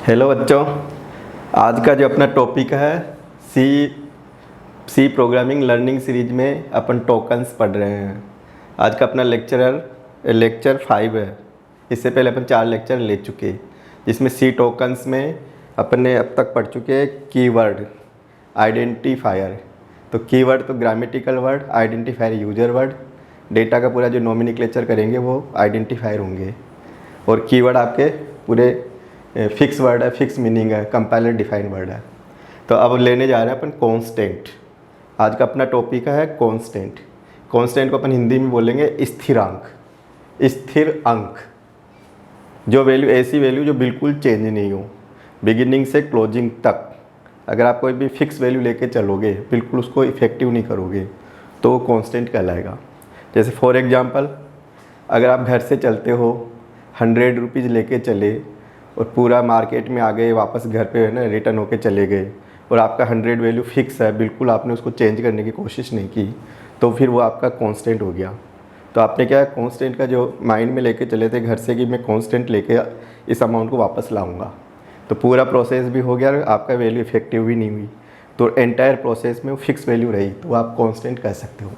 Hello बच्चों, आज का जो अपना टॉपिक है सी सी प्रोग्रामिंग लर्निंग सीरीज में अपन टोकन्स पढ़ रहे हैं। आज का अपना लेक्चर 5 है। इससे पहले अपन 4 लेक्चर ले चुके, जिसमें सी टोकन्स में अपन ने अब तक पढ़ चुके हैं कीवर्ड, आइडेंटिफायर। तो कीवर्ड तो grammatical word, identifier user word, data का पूरा जो नोमेनक्लेचर करेंगे वो आइडेंटिफायर होंगे, और कीवर्ड आपके पूरे फिक्स वर्ड है, फिक्स मीनिंग है, कंपाइलर डिफाइन वर्ड है। तो अब लेने जा रहे हैं अपन कांस्टेंट। आज का अपना टॉपिक है कांस्टेंट। कांस्टेंट को अपन हिंदी में बोलेंगे स्थिरांक, स्थिर अंक। जो वैल्यू, ऐसी वैल्यू जो बिल्कुल चेंज नहीं हो बिगिनिंग से क्लोजिंग तक। अगर आप कोई भी फिक्स वैल्यू लेके चलोगे, बिल्कुल उसको इफेक्टिव नहीं करोगे, तो वो कांस्टेंट कहलाएगा। जैसे फॉर एग्जांपल, अगर आप घर से चलते हो, 100 रुपीज़ लेके चले और पूरा मार्केट में आ गए, वापस घर पे है ना रिटर्न होके चले गए, और आपका 100 वैल्यू फिक्स है, बिल्कुल आपने उसको चेंज करने की कोशिश नहीं की, तो फिर वो आपका कांस्टेंट हो गया। तो आपने क्या कांस्टेंट का जो माइंड में लेके चले थे घर से कि मैं कांस्टेंट लेके इस अमाउंट को वापस लाऊंगा, तो पूरा प्रोसेस भी हो गया और आपका वैल्यू इफेक्टिव भी नहीं हुई, तो एंटायर प्रोसेस में वो फिक्स वैल्यू रही, तो आप कांस्टेंट कह सकते हो।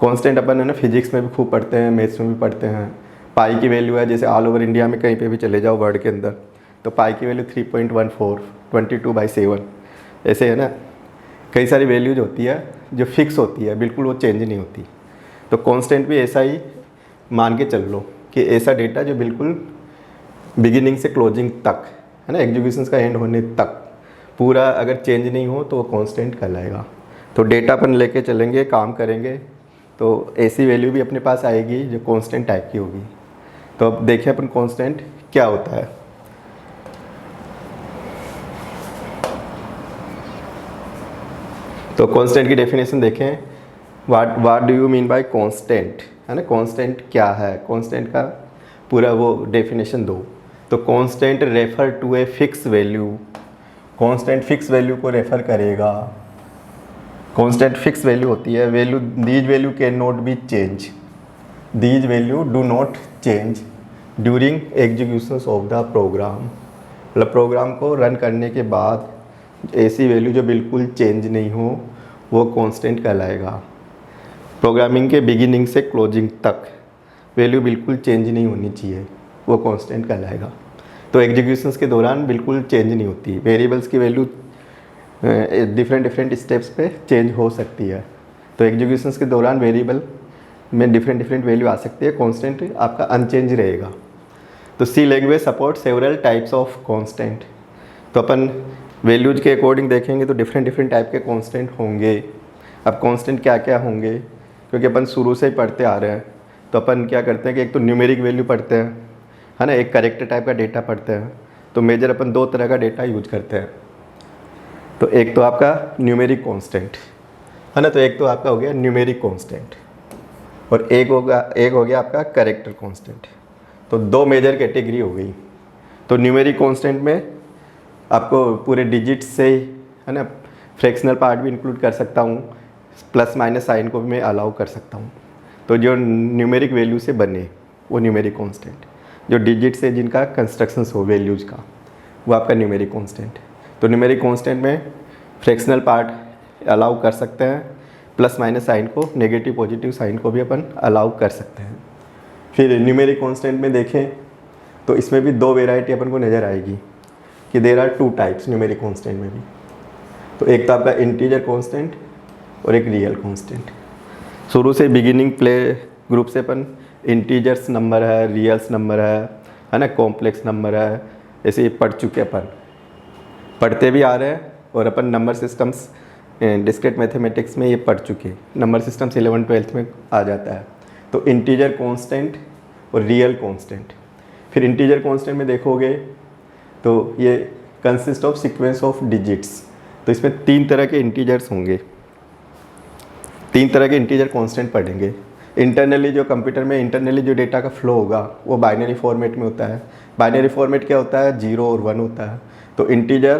कांस्टेंट अपन है ना फिजिक्स में भी खूब पढ़ते हैं, मैथ्स में भी पढ़ते हैं। पाई की वैल्यू है, जैसे ऑल ओवर इंडिया में कहीं पे भी चले जाओ वर्ड के अंदर, तो पाई की वैल्यू 3.14, 22/7, ऐसे है ना। कई सारी वैल्यूज होती है जो फिक्स होती है, बिल्कुल वो चेंज नहीं होती। तो कांस्टेंट भी ऐसा ही मान के चल लो कि ऐसा डेटा जो बिल्कुल बिगिनिंग से क्लोजिंग तक है ना, एग्जीक्यूशन का एंड होने तक पूरा अगर चेंज नहीं हो तो वो कांस्टेंट कहलाएगा। तो डेटा अपन लेके चलेंगे, काम करेंगे, तो ऐसी वैल्यू भी अपने पास आएगी जो कांस्टेंट टाइप की होगी। तो अब देखिए अपन कांस्टेंट क्या होता है। तो कांस्टेंट की डेफिनेशन देखें, what do you mean by constant, है ना। कांस्टेंट क्या है, कांस्टेंट का पूरा वो डेफिनेशन दो। तो constant refer to a fix value, constant fix value को रेफर करेगा। कांस्टेंट फिक्स वैल्यू होती है, value these value cannot be change, these value do not change during execution of the program. मतलब program को run करने के बाद ऐसी वैल्यू जो बिल्कुल चेंज नहीं हो वो कांस्टेंट कहलाएगा। प्रोग्रामिंग के बिगिनिंग से क्लोजिंग तक वैल्यू बिल्कुल चेंज नहीं होनी चाहिए, वो कांस्टेंट कहलाएगा। तो एग्जीक्यूशंस के दौरान बिल्कुल चेंज नहीं होती, वेरिएबल्स की वैल्यू डिफरेंट स्टेप्स पे चेंज हो सकती है। तो एग्जीक्यूशंस के दौरान वेरिएबल में डिफरेंट वैल्यू आ सकती है, कांस्टेंट आपका अनचेंज रहेगा। तो C language support several types of constant. तो अपन वैल्यूज के अकॉर्डिंग देखेंगे तो डिफरेंट टाइप के कांस्टेंट होंगे। अब कांस्टेंट क्या क्या होंगे, क्योंकि अपन शुरू से ही पढ़ते आ रहे हैं, तो अपन क्या करते हैं कि एक तो न्यूमेरिक वैल्यू पढ़ते हैं, है ना, एक करेक्टर टाइप का डेटा पढ़ते हैं। तो मेजर अपन 2 तरह का डेटा यूज करते हैं। तो एक तो आपका न्यूमेरिक कांस्टेंट, है ना, तो एक तो आपका हो गया न्यूमेरिक कांस्टेंट, और एक हो गया आपका करेक्टर कांस्टेंट। तो 2 मेजर कैटेगरी हो गई। तो न्यूमेरिक कांस्टेंट में आपको पूरे डिजिट से ही, है ना, फ्रैक्शनल पार्ट भी इंक्लूड कर सकता हूँ, प्लस माइनस साइन को भी मैं अलाउ कर सकता हूँ। तो जो न्यूमेरिक वैल्यू से बने वो न्यूमेरिक कांस्टेंट, जो डिजिट से जिनका कंस्ट्रक्शंस हो वैल्यूज का, वो आपका न्यूमेरिक कांस्टेंट। तो न्यूमेरिक कांस्टेंट में फ्रैक्शनल पार्ट अलाउ कर सकते हैं, प्लस माइनस साइन को, नेगेटिव पॉजिटिव साइन को भी अपन अलाउ कर सकते हैं। फिर न्यूमेरिक कांस्टेंट में देखें तो इसमें भी 2 वेराइटी अपन को नज़र आएगी कि there are 2 types numeric constant में भी। तो एक तो आपका इंटीजर कांस्टेंट और एक रियल कांस्टेंट। शुरू से बिगिनिंग प्ले ग्रुप से अपन इंटीजर्स नंबर है, रियल्स नंबर है ना, कॉम्प्लेक्स नंबर है, ऐसे पढ़ चुके अपन, पढ़ते भी आ रहे हैं, और अपन नंबर सिस्टम्स डिस्क्रीट मैथमेटिक्स में ये पढ़ चुके। नंबर सिस्टम्स 11th-12th में आ जाता है। तो इंटीजर कांस्टेंट और रियल कांस्टेंट। फिर इंटीजर कांस्टेंट में देखोगे तो ये consist of sequence of digits. तो इसमें 3 तरह के इंटीजर्स होंगे, 3 तरह के इंटीजर कांस्टेंट पढ़ेंगे। इंटरनली जो कंप्यूटर में इंटरनली जो डेटा का फ्लो होगा वो बाइनरी फॉर्मेट में होता है। बाइनरी फॉर्मेट क्या होता है, 0 और 1 होता है। तो इंटीजर,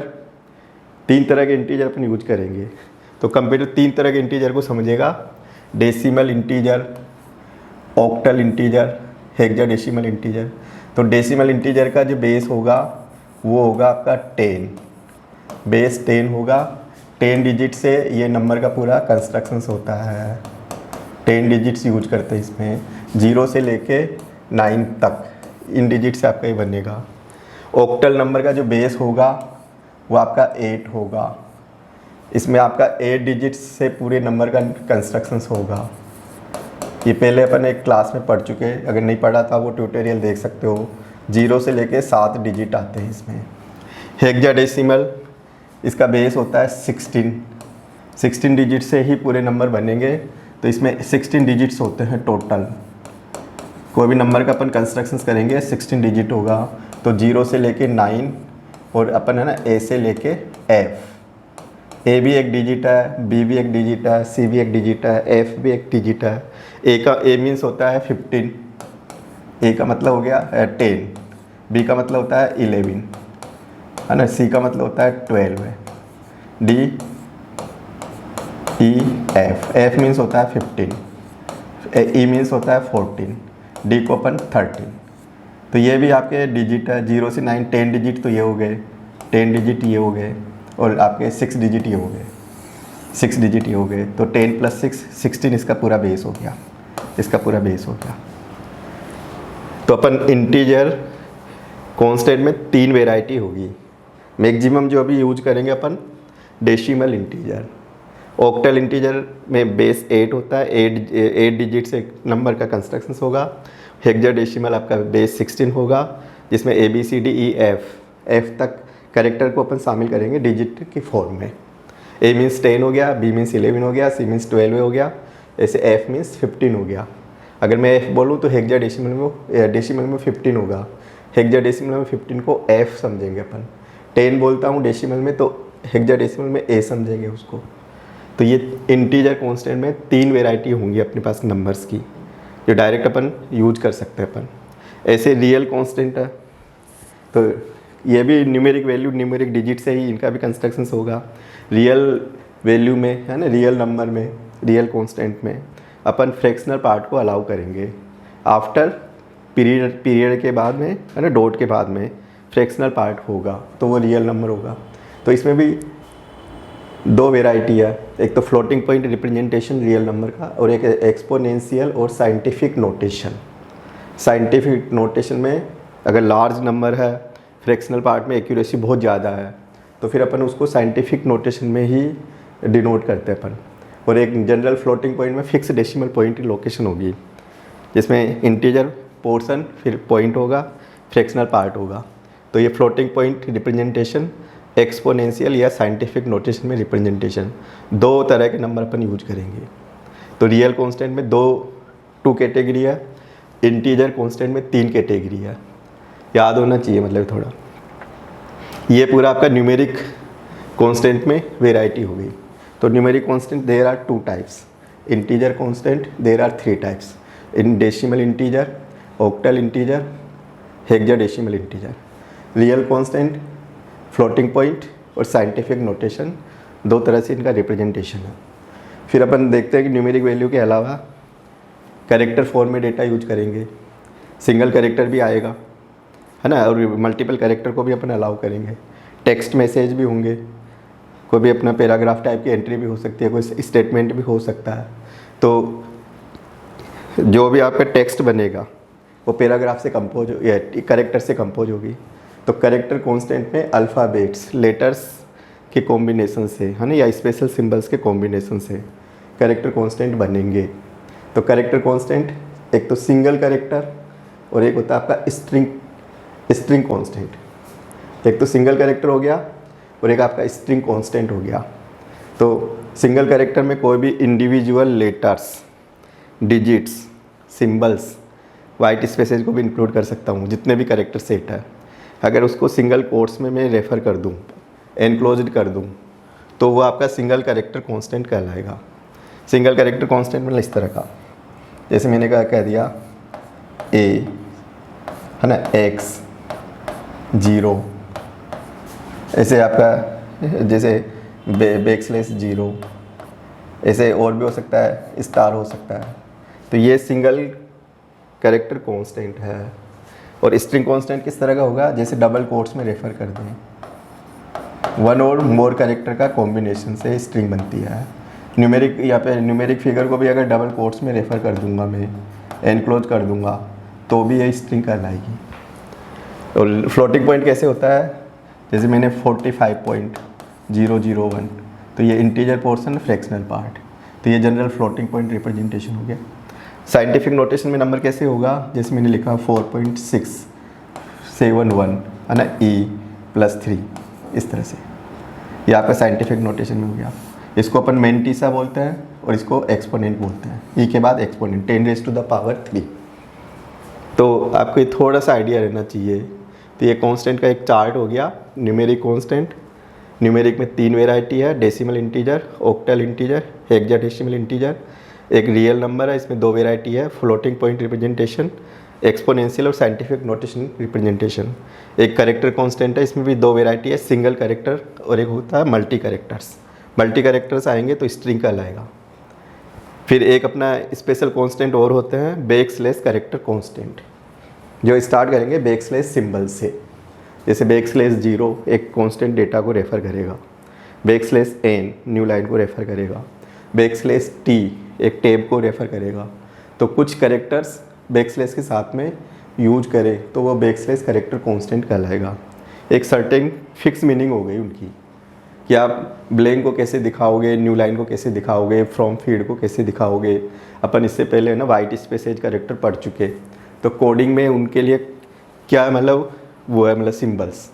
3 तरह के इंटीजर अपन यूज करेंगे। तो कंप्यूटर 3 तरह के इंटीजर को समझेगा, decimal integer, octal integer, hexadecimal integer. तो डेसिमल इंटीजर का जो बेस होगा वो होगा आपका 10, बेस 10 होगा। 10 डिजिट से ये नंबर का पूरा कंस्ट्रक्शंस होता है, 10 डिजिट्स यूज करते हैं इसमें, 0 से लेके 9 तक इन डिजिट से आपका ये बनेगा। ऑक्टल नंबर का जो बेस होगा वो आपका 8 होगा, इसमें आपका 8 डिजिट्स से पूरे नंबर का कंस्ट्रक्शंस होगा। ये पहले अपन एक क्लास में पढ़ चुके हैं, अगर नहीं पढ़ा था वो ट्यूटोरियल देख सकते हो। 0 से लेके 7 डिजिट आते हैं इसमें। हेक्साडेसिमल, इसका बेस होता है 16 डिजिट से ही पूरे नंबर बनेंगे, तो इसमें 16 डिजिट्स होते हैं टोटल। कोई भी नंबर का अपन कंस्ट्रक्शंस करेंगे 16 डिजिट होगा, तो 0 से लेके 9 और अपन है ना ए से लेके एफ। ए भी एक डिजिट है, बी भी एक डिजिट है, सी भी एक डिजिट है, एफ भी एक डिजिट है। ए मीन्स होता है 15, ए का मतलब हो गया 10, बी का मतलब होता है 11 है ना, सी का मतलब होता है 12 है, डी ई एफ मीन्स होता है 15, ई मीन्स होता है 14, डी को अपन 13। तो ये भी आपके डिजिट है, 0 से 9 10 डिजिट तो ये हो गए, 10 डिजिट ये हो गए, और आपके 6 डिजिट ये हो गए, 6 डिजिट ये हो गए। तो 10 + 6 16 इसका पूरा बेस हो गया, इसका पूरा बेस हो गया। तो अपन इंटीजर कांस्टेंट में 3 वेराइटी होगी। मैक्सिमम जो अभी यूज करेंगे अपन डेसिमल इंटीजर। ऑक्टल इंटीजर में बेस 8 होता है, 8 डिजिट से नंबर का कंस्ट्रक्शंस होगा। हेक्साडेसिमल आपका बेस 16 होगा, जिसमें A B C D E F तक कैरेक्टर को अपन शामिल करेंगे डिजिट की फॉर्म में। ए मीन्स 10 हो गया, बी मीन्स 11 हो गया, सी मीन्स 12 हो गया, ऐसे एफ मीन्स 15 हो गया। अगर मैं एफ बोलूँ तो हेक्साडेसिमल में डेसिमल में 15 होगा, हेक्साडेसिमल में 15 को एफ समझेंगे अपन। 10 बोलता हूँ डेसिमल में तो हेक्साडेसिमल में ए समझेंगे उसको। तो ये इंटीजर कांस्टेंट में 3 वेराइटी होंगी अपने पास नंबर्स की, जो डायरेक्ट अपन यूज कर सकते हैं अपन। ऐसे रियल कांस्टेंट है, तो ये भी न्यूमेरिक वैल्यू, न्यूमेरिक डिजिट से ही इनका भी कंस्ट्रक्शंस होगा। रियल वैल्यू में है ना, रियल नंबर में, रियल कांस्टेंट में अपन फ्रैक्शनल पार्ट को अलाउ करेंगे। आफ्टर पीरियड के बाद में है ना, डॉट के बाद में फ्रैक्शनल पार्ट होगा तो वो रियल नंबर होगा। तो इसमें भी 2 वेराइटी है, एक तो floating point representation real number का, और एक एक्सपोनेंशियल और साइंटिफिक नोटेशन। साइंटिफिक नोटेशन में अगर लार्ज नंबर है, फ्रैक्शनल पार्ट में एक्यूरेसी बहुत ज़्यादा है, तो फिर अपन उसको साइंटिफिक नोटेशन में ही डिनोट करते हैं अपन। और एक जनरल फ्लोटिंग पॉइंट में फिक्स डेसिमल पॉइंट की लोकेशन होगी, जिसमें इंटीजर पोर्शन फिर पॉइंट होगा, फ्रैक्शनल पार्ट होगा। तो ये फ्लोटिंग पॉइंट रिप्रेजेंटेशन, एक्सपोनेंशियल या साइंटिफिक नोटेशन में रिप्रेजेंटेशन, 2 तरह के नंबर अपन यूज करेंगे। तो रियल कांस्टेंट में 2 कैटेगरी है, इंटीजर कांस्टेंट में 3 कैटेगरी है। याद होना चाहिए मतलब थोड़ा। ये पूरा आपका न्यूमेरिक कांस्टेंट में वेराइटी हो गई। तो numeric constant there are 2 types, integer constant there are 3 types, in decimal integer, octal integer, hexadecimal integer. Real constant, floating point और साइंटिफिक नोटेशन, 2 तरह से इनका रिप्रेजेंटेशन है। फिर अपन देखते हैं कि न्यूमेरिक वैल्यू के अलावा कैरेक्टर फॉर्म में डेटा यूज करेंगे। सिंगल कैरेक्टर भी आएगा है ना, और मल्टीपल कैरेक्टर को भी अपन अलाउ करेंगे। टेक्स्ट मैसेज भी होंगे, कोई भी अपना पैराग्राफ टाइप की एंट्री भी हो सकती है, कोई स्टेटमेंट भी हो सकता है। तो जो भी आपका टेक्स्ट बनेगा वो पैराग्राफ से कंपोज या कैरेक्टर से कंपोज होगी। तो कैरेक्टर कांस्टेंट में अल्फ़ाबेट्स, लेटर्स के कॉम्बिनेशन से है ना, या स्पेशल सिंबल्स के कॉम्बिनेशन से कैरेक्टर कांस्टेंट बनेंगे। तो कैरेक्टर कांस्टेंट एक तो सिंगल कैरेक्टर और एक होता है आपका स्ट्रिंग कांस्टेंट। एक तो सिंगल कैरेक्टर हो गया और एक आपका स्ट्रिंग कांस्टेंट हो गया। तो सिंगल कैरेक्टर में कोई भी individual letters, digits, symbols, white spaces को भी इंक्लूड कर सकता हूँ, जितने भी कैरेक्टर सेट है। अगर उसको सिंगल कोट्स में मैं रेफ़र कर दूँ, एनक्लोज्ड कर दूँ, तो वो आपका सिंगल कैरेक्टर कांस्टेंट कहलाएगा। सिंगल कैरेक्टर कांस्टेंट मतलब इस तरह का, जैसे मैंने कह दिया ए है ना, x 0, ऐसे आपका जैसे \0, ऐसे और भी हो सकता है, स्टार हो सकता है। तो ये सिंगल कैरेक्टर कांस्टेंट है। और स्ट्रिंग कांस्टेंट किस तरह का होगा, जैसे डबल कोट्स में रेफर कर दें, वन और मोर कैरेक्टर का कॉम्बिनेशन से स्ट्रिंग बनती है। न्यूमेरिक, यहाँ पे न्यूमेरिक फिगर को भी अगर डबल कोट्स में रेफर कर दूंगा मैं, एनक्लोज कर दूंगा, तो भी ये स्ट्रिंग कहलाएगी। और फ्लोटिंग पॉइंट कैसे होता है, जैसे मैंने 45.001, तो ये इंटीजर पोर्शन, फ्रैक्शनल पार्ट, तो ये जनरल फ्लोटिंग पॉइंट रिप्रेजेंटेशन हो गया। साइंटिफिक नोटेशन में नंबर कैसे होगा, जैसे मैंने लिखा 4.671 है ना, E+3, इस तरह से, ये आपका साइंटिफिक नोटेशन में हो गया। इसको अपन मेंटिसा बोलते हैं और इसको एक्सपोनेंट बोलते हैं, ई के बाद एक्सपोनेंट 10⁻3। तो आपको ये थोड़ा सा आइडिया रहना चाहिए। तो ये कांस्टेंट का एक चार्ट हो गया, न्यूमेरिक कांस्टेंट। न्यूमेरिक में 3 वेराइटी है, decimal integer, octal integer, hexadecimal integer. एक रियल नंबर है, इसमें 2 वेराइटी है, फ्लोटिंग पॉइंट रिप्रेजेंटेशन, एक्सपोनेंशियल और साइंटिफिक नोटेशन रिप्रेजेंटेशन। एक करेक्टर कांस्टेंट है, इसमें भी 2 वेराइटी है, सिंगल करेक्टर और एक होता है मल्टी करेक्टर्स। मल्टी करेक्टर्स आएंगे तो स्ट्रिंग कहलाएगा। फिर एक अपना स्पेशल कांस्टेंट और होते हैं, बैकस्लैश करेक्टर कांस्टेंट, जो स्टार्ट करेंगे बैकस्लैश सिंबल से। जैसे बैकस्लैश 0 एक कांस्टेंट डेटा को रेफ़र करेगा, बैकस्लैश n न्यू लाइन को रेफ़र करेगा, बैकस्लैश t एक टैब को रेफ़र करेगा। तो कुछ करेक्टर्स बैकस्लैश के साथ में यूज करें तो वो बैकस्लैश करेक्टर कांस्टेंट कहलाएगा। एक सर्टेन फिक्स मीनिंग हो गई उनकी, कि आप ब्लैंक को कैसे दिखाओगे, न्यू लाइन को कैसे दिखाओगे, फ्रॉम फील्ड को कैसे दिखाओगे। अपन इससे पहले ना वाइट स्पेस एज करेक्टर पढ़ चुके, तो कोडिंग में उनके लिए क्या मतलब वो है, मतलब सिंबल्स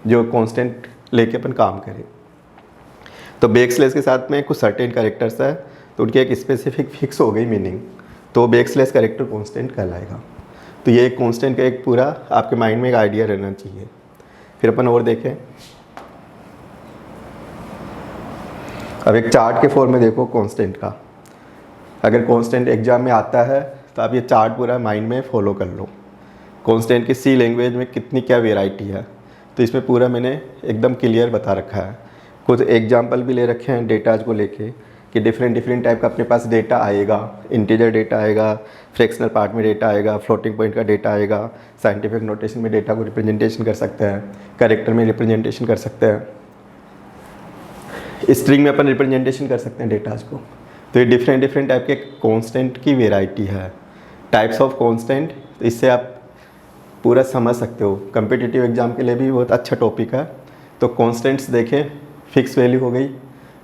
जो कांस्टेंट लेके अपन काम करें। तो बैकस्लैश के साथ में कुछ सर्टेन करेक्टर्स है, तो उनकी एक स्पेसिफिक फिक्स हो गई मीनिंग, तो बैकस्लैश करेक्टर कांस्टेंट कहलाएगा। तो ये एक कांस्टेंट का एक पूरा आपके माइंड में एक आइडिया रहना चाहिए। फिर अपन और देखें, अब एक चार्ट के फॉर्म में देखो कांस्टेंट का। अगर कांस्टेंट एग्जाम में आता है तो आप ये चार्ट पूरा माइंड में फॉलो कर लो। कांस्टेंट की सी लैंग्वेज में कितनी क्या वेराइटी है, तो इसमें पूरा मैंने एकदम क्लियर बता रखा है। कुछ एग्जाम्पल भी ले रखे हैं डेटाज को लेके, कि डिफरेंट टाइप का अपने पास डेटा आएगा। इंटीजर डेटा आएगा, फ्रैक्शनल पार्ट में डेटा आएगा, फ्लोटिंग पॉइंट का डेटा आएगा, साइंटिफिक नोटेशन में डेटा को रिप्रेजेंटेशन कर सकते हैं, कैरेक्टर में रिप्रेजेंटेशन कर सकते हैं, स्ट्रिंग में अपन रिप्रेजेंटेशन कर सकते हैं डेटाज को। तो ये डिफरेंट टाइप के कांस्टेंट की वेराइटी है, टाइप्स ऑफ कांस्टेंट। तो इससे आप पूरा समझ सकते हो, कम्पिटिटिव एग्जाम के लिए भी बहुत अच्छा टॉपिक है। तो कांस्टेंट्स देखें, फिक्स वैल्यू हो गई।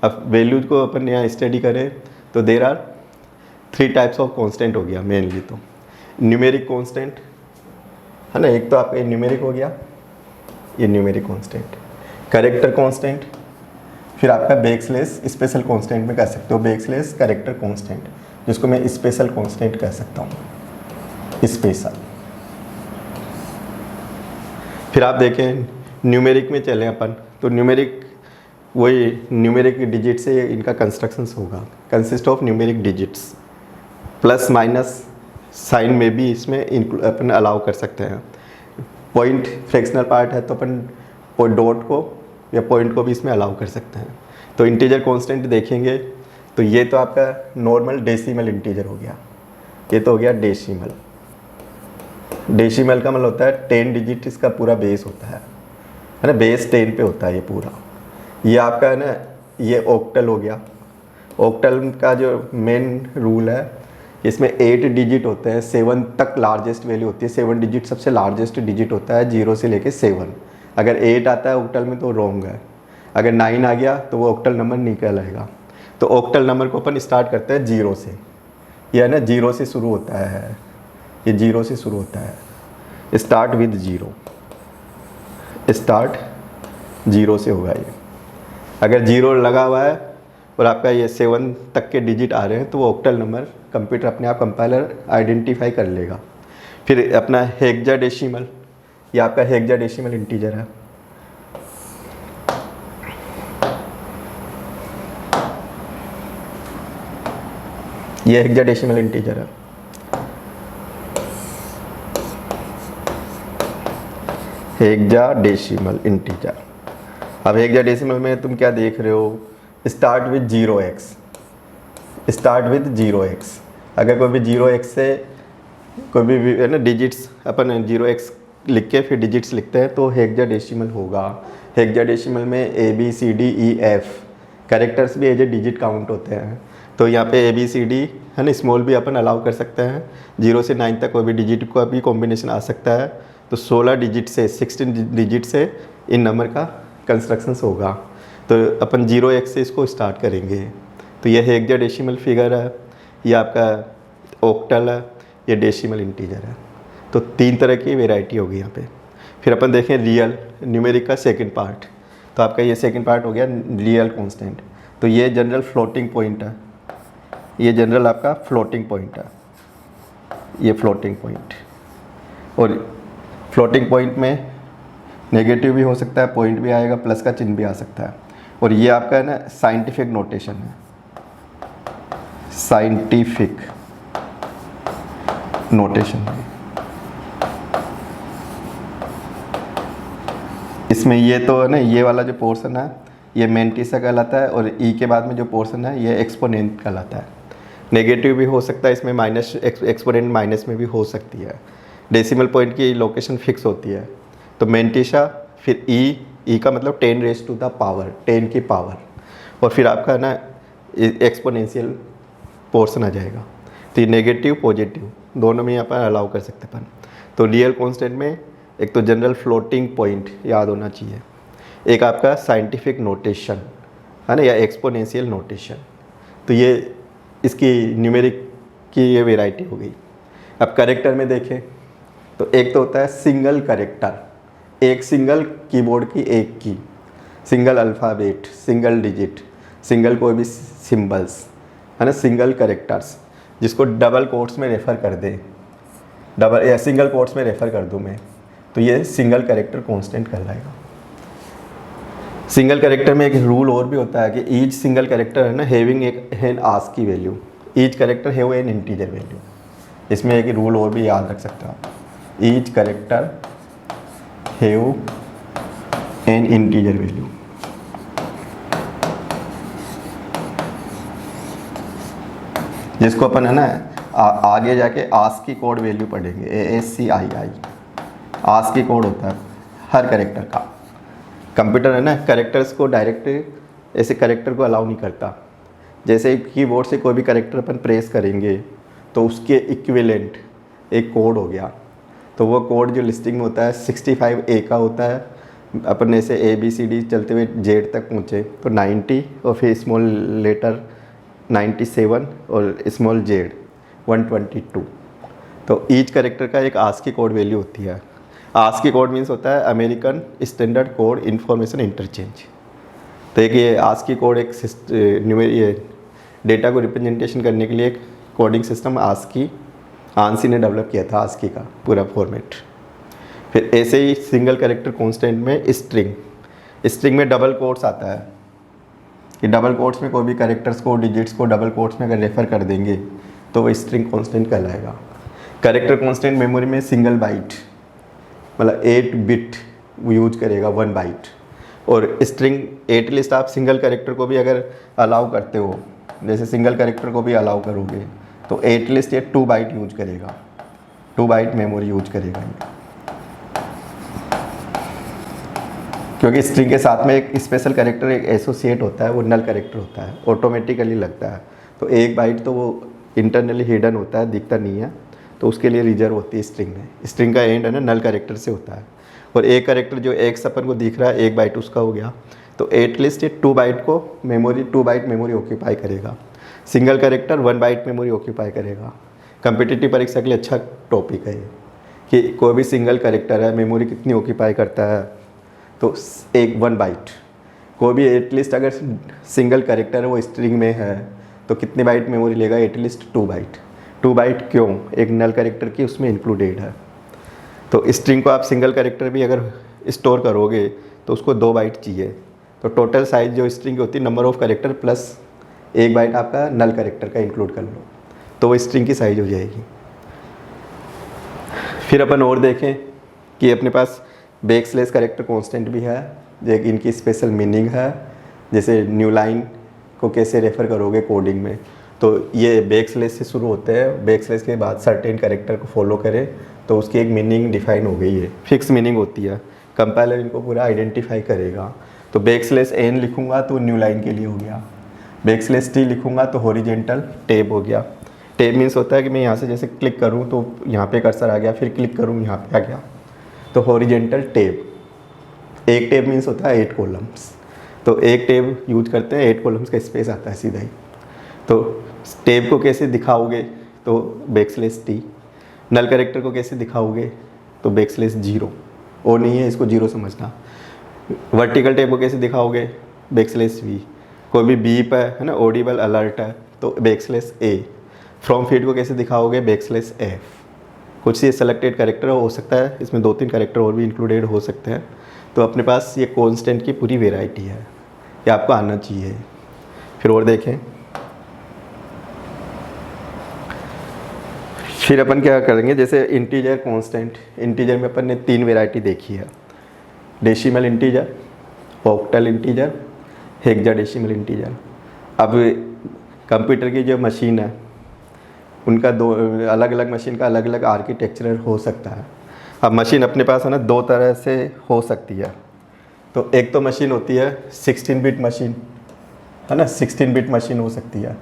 अब वैल्यूज को अपन यहाँ स्टडी करें तो there are 3 types of constant हो गया मेनली। तो न्यूमेरिक कांस्टेंट है ना, एक तो आपका न्यूमेरिक हो गया, ये न्यूमेरिक कांस्टेंट, कैरेक्टर कांस्टेंट, फिर आपका बैकस्लैश स्पेशल कांस्टेंट में कह सकते हो, बैकस्लैश कैरेक्टर कांस्टेंट, जिसको मैं स्पेशल कांस्टेंट कह सकता हूँ, स्पेशल। फिर आप देखें न्यूमेरिक में चलें अपन, तो न्यूमेरिक वही न्यूमेरिक डिजिट से इनका कंस्ट्रक्शंस होगा, consist of numeric digits, plus minus sign में भी इसमें अपन अलाउ कर सकते हैं। पॉइंट फ्रैक्शनल पार्ट है तो अपन डॉट को या पॉइंट को भी इसमें अलाउ कर सकते हैं। तो इंटीजर कांस्टेंट देखेंगे तो ये तो आपका नॉर्मल डेसिमल इंटीजर हो गया, ये तो हो गया डेसिमल। डेसिमल का मतलब होता है 10 डिजिट इसका पूरा बेस होता है ना, बेस 10 पे होता है ये पूरा। ये आपका है ना, ये ऑक्टल हो गया। ऑक्टल का जो मेन रूल है, इसमें 8 डिजिट होते हैं, 7 तक लार्जेस्ट वैल्यू होती है, 7 डिजिट सबसे लार्जेस्ट डिजिट होता है, 0 से लेके 7। अगर 8 आता है ऑक्टल में तो रॉन्ग है, अगर 9 आ गया तो वो ऑक्टल नंबर नहीं कहलाएगा। तो ऑक्टल नंबर को अपन स्टार्ट करते हैं 0 से, ये है ना 0 से शुरू होता है, ये 0 से शुरू होता है, स्टार्ट विद 0, स्टार्ट 0 से होगा ये। अगर 0 लगा हुआ है और आपका ये 7 तक के डिजिट आ रहे हैं तो वो ऑक्टल नंबर कंप्यूटर अपने आप कंपाइलर आइडेंटिफाई कर लेगा। फिर अपना हेक्साडेसिमल, ये आपका हेक्साडेसिमल इंटीजर है। ये हेक्साडेसिमल इंटीजर है। Hexadecimal integer. अब हेक्साडेसिमल में तुम क्या देख रहे हो, start with 0x, start with 0x। अगर कोई भी 0x से कोई भी है ना डिजिट्स अपन 0x लिख के फिर डिजिट्स लिखते हैं तो हेक्साडेसिमल होगा। हेक्साडेसिमल में A B C D E F characters भी एज ए डिजिट काउंट होते हैं। तो यहाँ पे ए बी सी डी है ना, स्मॉल भी अपन अलाउ कर सकते हैं। 0 से 9 तक कोई भी डिजिट का भी कॉम्बिनेशन आ सकता है। तो 16 डिजिट से 16 डिजिट से इन नंबर का कंस्ट्रक्शंस होगा। तो अपन 0 से इसको स्टार्ट करेंगे। तो ये हेक्साडेसिमल फिगर है, ये आपका ऑक्टल है, ये डेसिमल इंटीजर है। तो 3 तरह की वेराइटी होगी यहाँ पे। फिर अपन देखें रियल न्यूमेरिक का सेकंड पार्ट। तो आपका ये सेकंड पार्ट हो गया रियल कांस्टेंट। तो ये जनरल फ्लोटिंग पॉइंट है, ये जनरल आपका फ्लोटिंग पॉइंट है, ये फ्लोटिंग पॉइंट। और फ्लोटिंग पॉइंट में नेगेटिव भी हो सकता है, पॉइंट भी आएगा, प्लस का चिन्ह भी आ सकता है। और ये आपका है ना साइंटिफिक नोटेशन है, साइंटिफिक नोटेशन है। इसमें ये तो है ना, ये वाला जो पोर्शन है ये मेंटिसा कहलाता है, और ई के बाद में जो पोर्शन है ये एक्सपोनेंट कहलाता है। नेगेटिव भी हो सकता है इसमें, माइनस एक्सपोनेंट माइनस में भी हो सकती है। डेसिमल पॉइंट की लोकेशन फिक्स होती है। तो मेंटिसा, फिर ई का मतलब 10 की पावर, और फिर आपका ना एक्सपोनेंशियल पोर्शन आ जाएगा। तो ये नेगेटिव पॉजिटिव दोनों में यहाँ पर अलाउ कर सकते हैं अपन। तो रियल कांस्टेंट में एक तो जनरल फ्लोटिंग पॉइंट याद होना चाहिए, एक आपका साइंटिफिक नोटेशन है ना, या एक्सपोनेंशियल नोटेशन। तो ये इसकी न्यूमेरिक की ये वेराइटी हो गई। अब कैरेक्टर में देखें तो एक तो होता है सिंगल कैरेक्टर, एक सिंगल कीबोर्ड की एक की, single alphabet, single digit, single कोई भी सिंबल्स है ना, सिंगल कैरेक्टर्स, जिसको डबल कोट्स में रेफ़र कर दें, डबल या सिंगल कोट्स में रेफ़र कर दूँ मैं, तो ये सिंगल कैरेक्टर कांस्टेंट कहलाएगा। सिंगल कैरेक्टर में एक रूल और भी होता है कि ईच सिंगल कैरेक्टर है ना हैविंग एक एन आस्क की value, each character have an integer value. इसमें एक रूल और भी याद रख सकते हो आप, each character have an integer value. जिसको अपन है ना आगे जाके आस्क की कोड वैल्यू पढ़ेंगे, ASCII आस्क की कोड होता है हर कैरेक्टर का। कंप्यूटर है ना कैरेक्टर्स को डायरेक्ट ऐसे कैरेक्टर को अलाउ नहीं करता। जैसे कीबोर्ड से कोई भी कैरेक्टर अपन प्रेस करेंगे तो उसके इक्विवेलेंट एक कोड हो गया। तो वो कोड जो लिस्टिंग में होता है 65A का होता है। अपन ऐसे ABCD चलते हुए Z तक पहुँचे तो 90 और फिर स्मॉल लेटर 97 और स्मॉल Z 122। तो ईच कैरेक्टर का एक आस्क की कोड वैल्यू होती है। आस्क की कोड मीन्स होता है American standard code information interchange. तो एक ये आस्क की कोड एक ये डेटा को रिप्रेजेंटेशन करने के लिए एक कोडिंग सिस्टम आंसी ने डेवलप किया था, आस्की का पूरा फॉर्मेट। फिर ऐसे ही सिंगल कैरेक्टर कांस्टेंट में स्ट्रिंग में डबल कोट्स आता है कि डबल कोट्स में कोई भी कैरेक्टर्स को डिजिट्स को डबल कोट्स में अगर रेफ़र कर देंगे तो वो स्ट्रिंग कांस्टेंट कहलाएगा। कैरेक्टर कांस्टेंट मेमोरी में सिंगल बाइट मतलब 8 बिट यूज करेगा, 1 बाइट। और स्ट्रिंग 8 लिस्ट आप सिंगल कैरेक्टर को भी अगर अलाउ करते हो, जैसे सिंगल कैरेक्टर को भी अलाउ करोगे तो 8 लिस्ट ये 2 बाइट यूज करेगा, 2 बाइट मेमोरी यूज करेगा ये। क्योंकि स्ट्रिंग के साथ में एक स्पेशल कैरेक्टर एक एसोसिएट होता है, वो नल कैरेक्टर होता है, ऑटोमेटिकली लगता है। तो 1 बाइट तो वो इंटरनली हिडन होता है, दिखता नहीं है, तो उसके लिए रिजर्व होती है स्ट्रिंग में। स्ट्रिंग का एंड है ना नल कैरेक्टर से होता है। और एक कैरेक्टर जो एक अपन को दिख रहा है 1 बाइट उसका हो गया, तो 8 लिस्ट ये 2 बाइट को मेमोरी 2 बाइट मेमोरी ऑक्यूपाई करेगा। Single character 1 byte memory occupy करेगा। कम्पिटिटिव परीक्षा के लिए अच्छा टॉपिक है ये कि कोई भी सिंगल कैरेक्टर है मेमोरी कितनी ऑक्यूपाई करता है। तो 1 बाइट कोई भी एटलीस्ट अगर सिंगल कैरेक्टर है वो स्ट्रिंग में है तो कितनी बाइट मेमोरी लेगा, एटलीस्ट 2 बाइट। 2 बाइट क्यों, एक नल कैरेक्टर की उसमें इंक्लूडेड है। तो स्ट्रिंग को आप सिंगल कैरेक्टर भी अगर स्टोर करोगे तो उसको 2 बाइट चाहिए। तो टोटल साइज जो स्ट्रिंग की होती है number of character plus 1 byte आपका नल कैरेक्टर का इंक्लूड कर लो तो वो स्ट्रिंग की साइज हो जाएगी। फिर अपन और देखें कि अपने पास बैकस्लैश कैरेक्टर कांस्टेंट भी है, जो इनकी स्पेशल मीनिंग है। जैसे न्यू लाइन को कैसे रेफ़र करोगे कोडिंग में, तो ये बैकस्लैश से शुरू होते हैं, बैकस्लैश के बाद सर्टेन कैरेक्टर को फॉलो करें तो उसकी एक मीनिंग डिफाइन हो गई है, फिक्स मीनिंग होती है, कंपाइलर इनको पूरा आइडेंटिफाई करेगा। तो बैकस्लैश एन लिखूंगा तो न्यू लाइन के लिए हो गया, बैकस्लैश टी लिखूंगा तो हॉरिजेंटल टैब हो गया। टैब मीन्स होता है कि मैं यहाँ से जैसे क्लिक करूँ तो यहाँ पे कर्सर आ गया, फिर क्लिक करूँ यहाँ पे आ गया, तो हॉरिजेंटल टैब। एक टैब मीन्स होता है 8 कॉलम्स, तो एक टैब यूज करते हैं, 8 कॉलम्स का स्पेस आता है सीधा ही। तो टैब को कैसे दिखाओगे, तो बैकस्लैश टी। नल कैरेक्टर को कैसे दिखाओगे, तो बैकस्लैश 0, ओ नहीं है इसको 0 समझना। वर्टिकल टैब को कैसे दिखाओगे, बैकस्लैश वी। कोई भी बीप है ना, ऑडिबल अलर्ट है, तो बैकस्लैश ए। फ्रॉम फीड को कैसे दिखाओगे, बैकस्लैश एफ। कुछ ये सेलेक्टेड कैरेक्टर हो सकता है, इसमें 2-3 कैरेक्टर और भी इंक्लूडेड हो सकते हैं। तो अपने पास ये कॉन्स्टेंट की पूरी वेराइटी है, ये आपको आना चाहिए। फिर और देखें, फिर अपन क्या करेंगे, जैसे इंटीजर कांस्टेंट। इंटीजर में अपन ने 3 वैरायटी देखी है, decimal integer, octal integer, hexadecimal integer. अब कंप्यूटर की जो मशीन है उनका दो अलग अलग मशीन का अलग अलग आर्किटेक्चर हो सकता है। अब मशीन अपने पास है ना 2 तरह से हो सकती है। तो एक तो मशीन होती है 16 बिट मशीन, है ना, 16 बिट मशीन हो सकती है।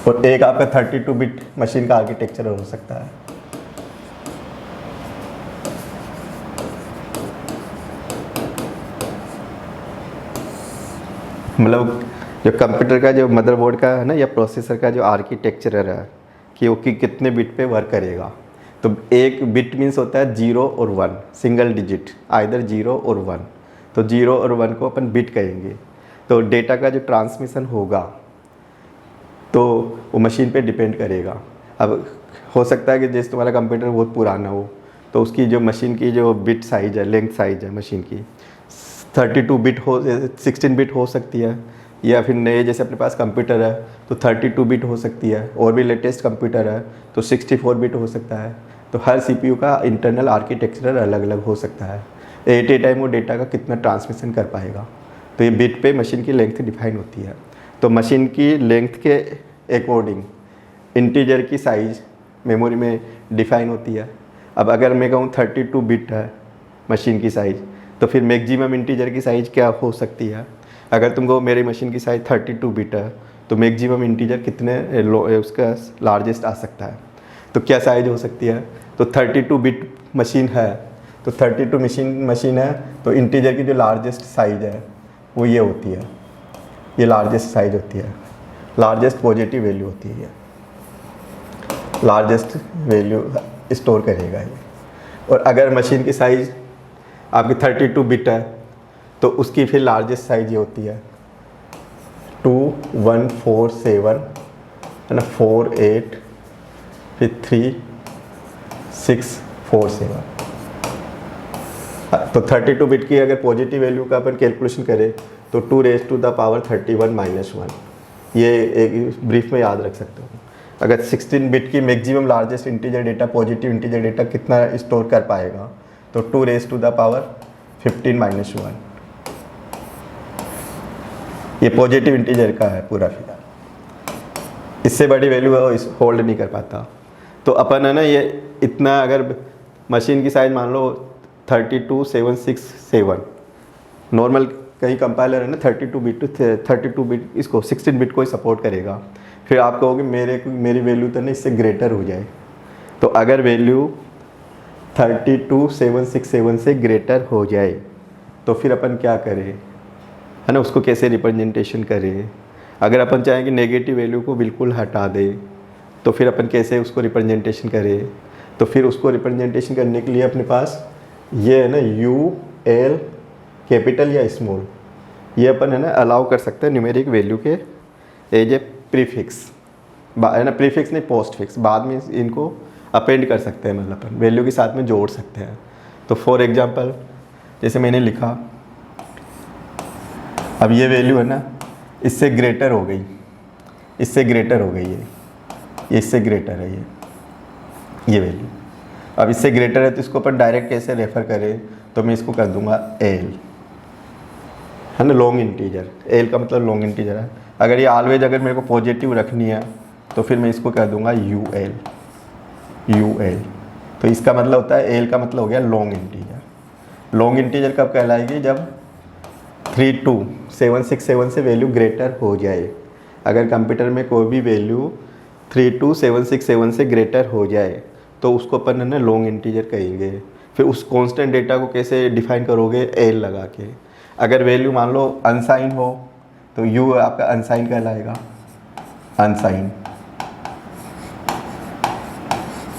और एक आपका 32 बिट मशीन का आर्किटेक्चर हो सकता है। मतलब जो कंप्यूटर का जो मदरबोर्ड का है ना या प्रोसेसर का जो आर्किटेक्चर है कि वो कितने बिट पे वर्क करेगा। तो एक बिट मीन्स होता है 0 और 1, सिंगल डिजिट, आइदर 0 और 1। तो 0 और 1 को अपन बिट कहेंगे। तो डेटा का जो ट्रांसमिशन होगा तो वो मशीन पे डिपेंड करेगा। अब हो सकता है कि जैसे तुम्हारा कंप्यूटर बहुत पुराना हो तो उसकी जो मशीन की जो बिट साइज है, लेंथ साइज है मशीन की 32 बिट हो, 16 बिट हो सकती है, या फिर नए जैसे अपने पास कंप्यूटर है तो 32 बिट हो सकती है, और भी लेटेस्ट कंप्यूटर है तो 64 बिट हो सकता है। तो हर सीपीयू का इंटरनल आर्किटेक्चर अलग अलग हो सकता है। एट ए टाइम वो डेटा का कितना ट्रांसमिशन कर पाएगा, तो ये बिट पे मशीन की लेंथ डिफाइन होती है। तो मशीन की लेंथ के अकॉर्डिंग इंटीजर की साइज़ मेमोरी में डिफाइन होती है। अब अगर मैं कहूँ 32 बिट है मशीन की साइज़, तो फिर मैक्सिमम इंटीजर की साइज़ क्या हो सकती है। अगर तुमको मेरी मशीन की साइज़ 32 बिट है तो मैक्सिमम इंटीजर कितने उसका लार्जेस्ट आ सकता है, तो क्या साइज़ हो सकती है। तो 32 बिट मशीन है, तो 32 मशीन है तो इंटीजर की जो लार्जेस्ट साइज़ है वो ये होती है, ये लार्जेस्ट साइज होती है, लार्जेस्ट पॉजिटिव वैल्यू होती है, लार्जेस्ट वैल्यू स्टोर करेगा ये। और अगर मशीन की साइज़ आपकी 32 बिट है तो उसकी फिर लार्जेस्ट साइज ये होती है 2147, है ना, 48, फिर 3647। तो 32 बिट की अगर पॉजिटिव वैल्यू का अपन कैलकुलेशन करें तो 2⁻31 -1, ये एक ब्रीफ में याद रख सकते हो। अगर 16 बिट की maximum largest integer data, positive integer data कितना स्टोर कर पाएगा, तो 2⁻15 -1, ये पॉजिटिव इंटीजर का है पूरा फिगर। इससे बड़ी वैल्यू है इस होल्ड नहीं कर पाता। तो अपन है ना ये इतना, अगर मशीन की साइज मान लो 32767, नॉर्मल कहीं कंपाइलर है ना 32 बिट इसको 16 बिट को ही सपोर्ट करेगा। फिर आप कहोगे मेरी वैल्यू तो नहीं इससे ग्रेटर हो जाए। तो अगर वैल्यू 32767 से ग्रेटर हो जाए तो फिर अपन क्या करें, है ना, उसको कैसे रिप्रेजेंटेशन करें। अगर अपन चाहें कि नेगेटिव वैल्यू को बिल्कुल हटा दें तो फिर अपन कैसे उसको रिप्रेजेंटेशन करें। तो फिर उसको रिप्रेजेंटेशन करने के लिए अपने पास ये है ना UL कैपिटल या स्मॉल, ये अपन है ना अलाउ कर सकते हैं न्यूमेरिक वैल्यू के एज ए प्रीफिक्स, है ना, प्रीफिक्स नहीं पोस्ट फिक्स, बाद में इनको अपेंड कर सकते हैं, मतलब अपन वैल्यू के साथ में जोड़ सकते हैं। तो फॉर एग्जांपल जैसे मैंने लिखा, अब ये वैल्यू है ना इससे ग्रेटर हो गई, इससे ग्रेटर हो गई है, ये इससे ग्रेटर है ये वैल्यू। अब इससे ग्रेटर है तो इसको अपन डायरेक्ट कैसे रेफर करें, तो मैं इसको कर दूंगा L, है ना, लॉन्ग इंटीजर, एल का मतलब लॉन्ग इंटीजर है। अगर ये ऑलवेज अगर मेरे को पॉजिटिव रखनी है तो फिर मैं इसको कह दूंगा यू एल, यू एल। तो इसका मतलब होता है, एल का मतलब हो गया लॉन्ग इंटीजर। लॉन्ग इंटीजर कब कहलाएगी, जब 32767 से वैल्यू ग्रेटर हो जाए। अगर कंप्यूटर में कोई भी वैल्यू 32767 से ग्रेटर हो जाए तो उसको अपन है ना लॉन्ग इंटीजर कहेंगे। फिर उस कांस्टेंट डेटा को कैसे डिफाइन करोगे, एल लगा के। अगर वैल्यू मान लो अनसाइन हो तो यू आपका अनसाइन कहलाएगा, अनसाइन,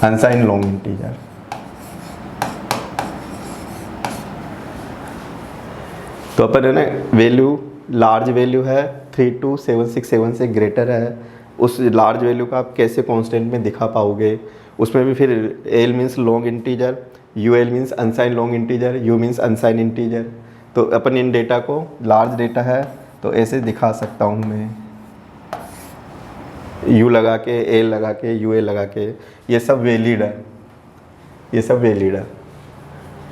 अनसाइन लॉन्ग इंटीजर। तो अपन है ना वैल्यू, लार्ज वैल्यू है 32767 से ग्रेटर है, उस लार्ज वैल्यू को आप कैसे कांस्टेंट में दिखा पाओगे। उसमें भी फिर L means long integer, U L means unsigned long integer, you means अनसाइन integer. तो अपन इन डेटा को, लार्ज डेटा है तो ऐसे दिखा सकता हूँ मैं, यू लगा के, एल लगा के, यू एल लगा के। ये सब वैलिड है, ये सब वैलिड है।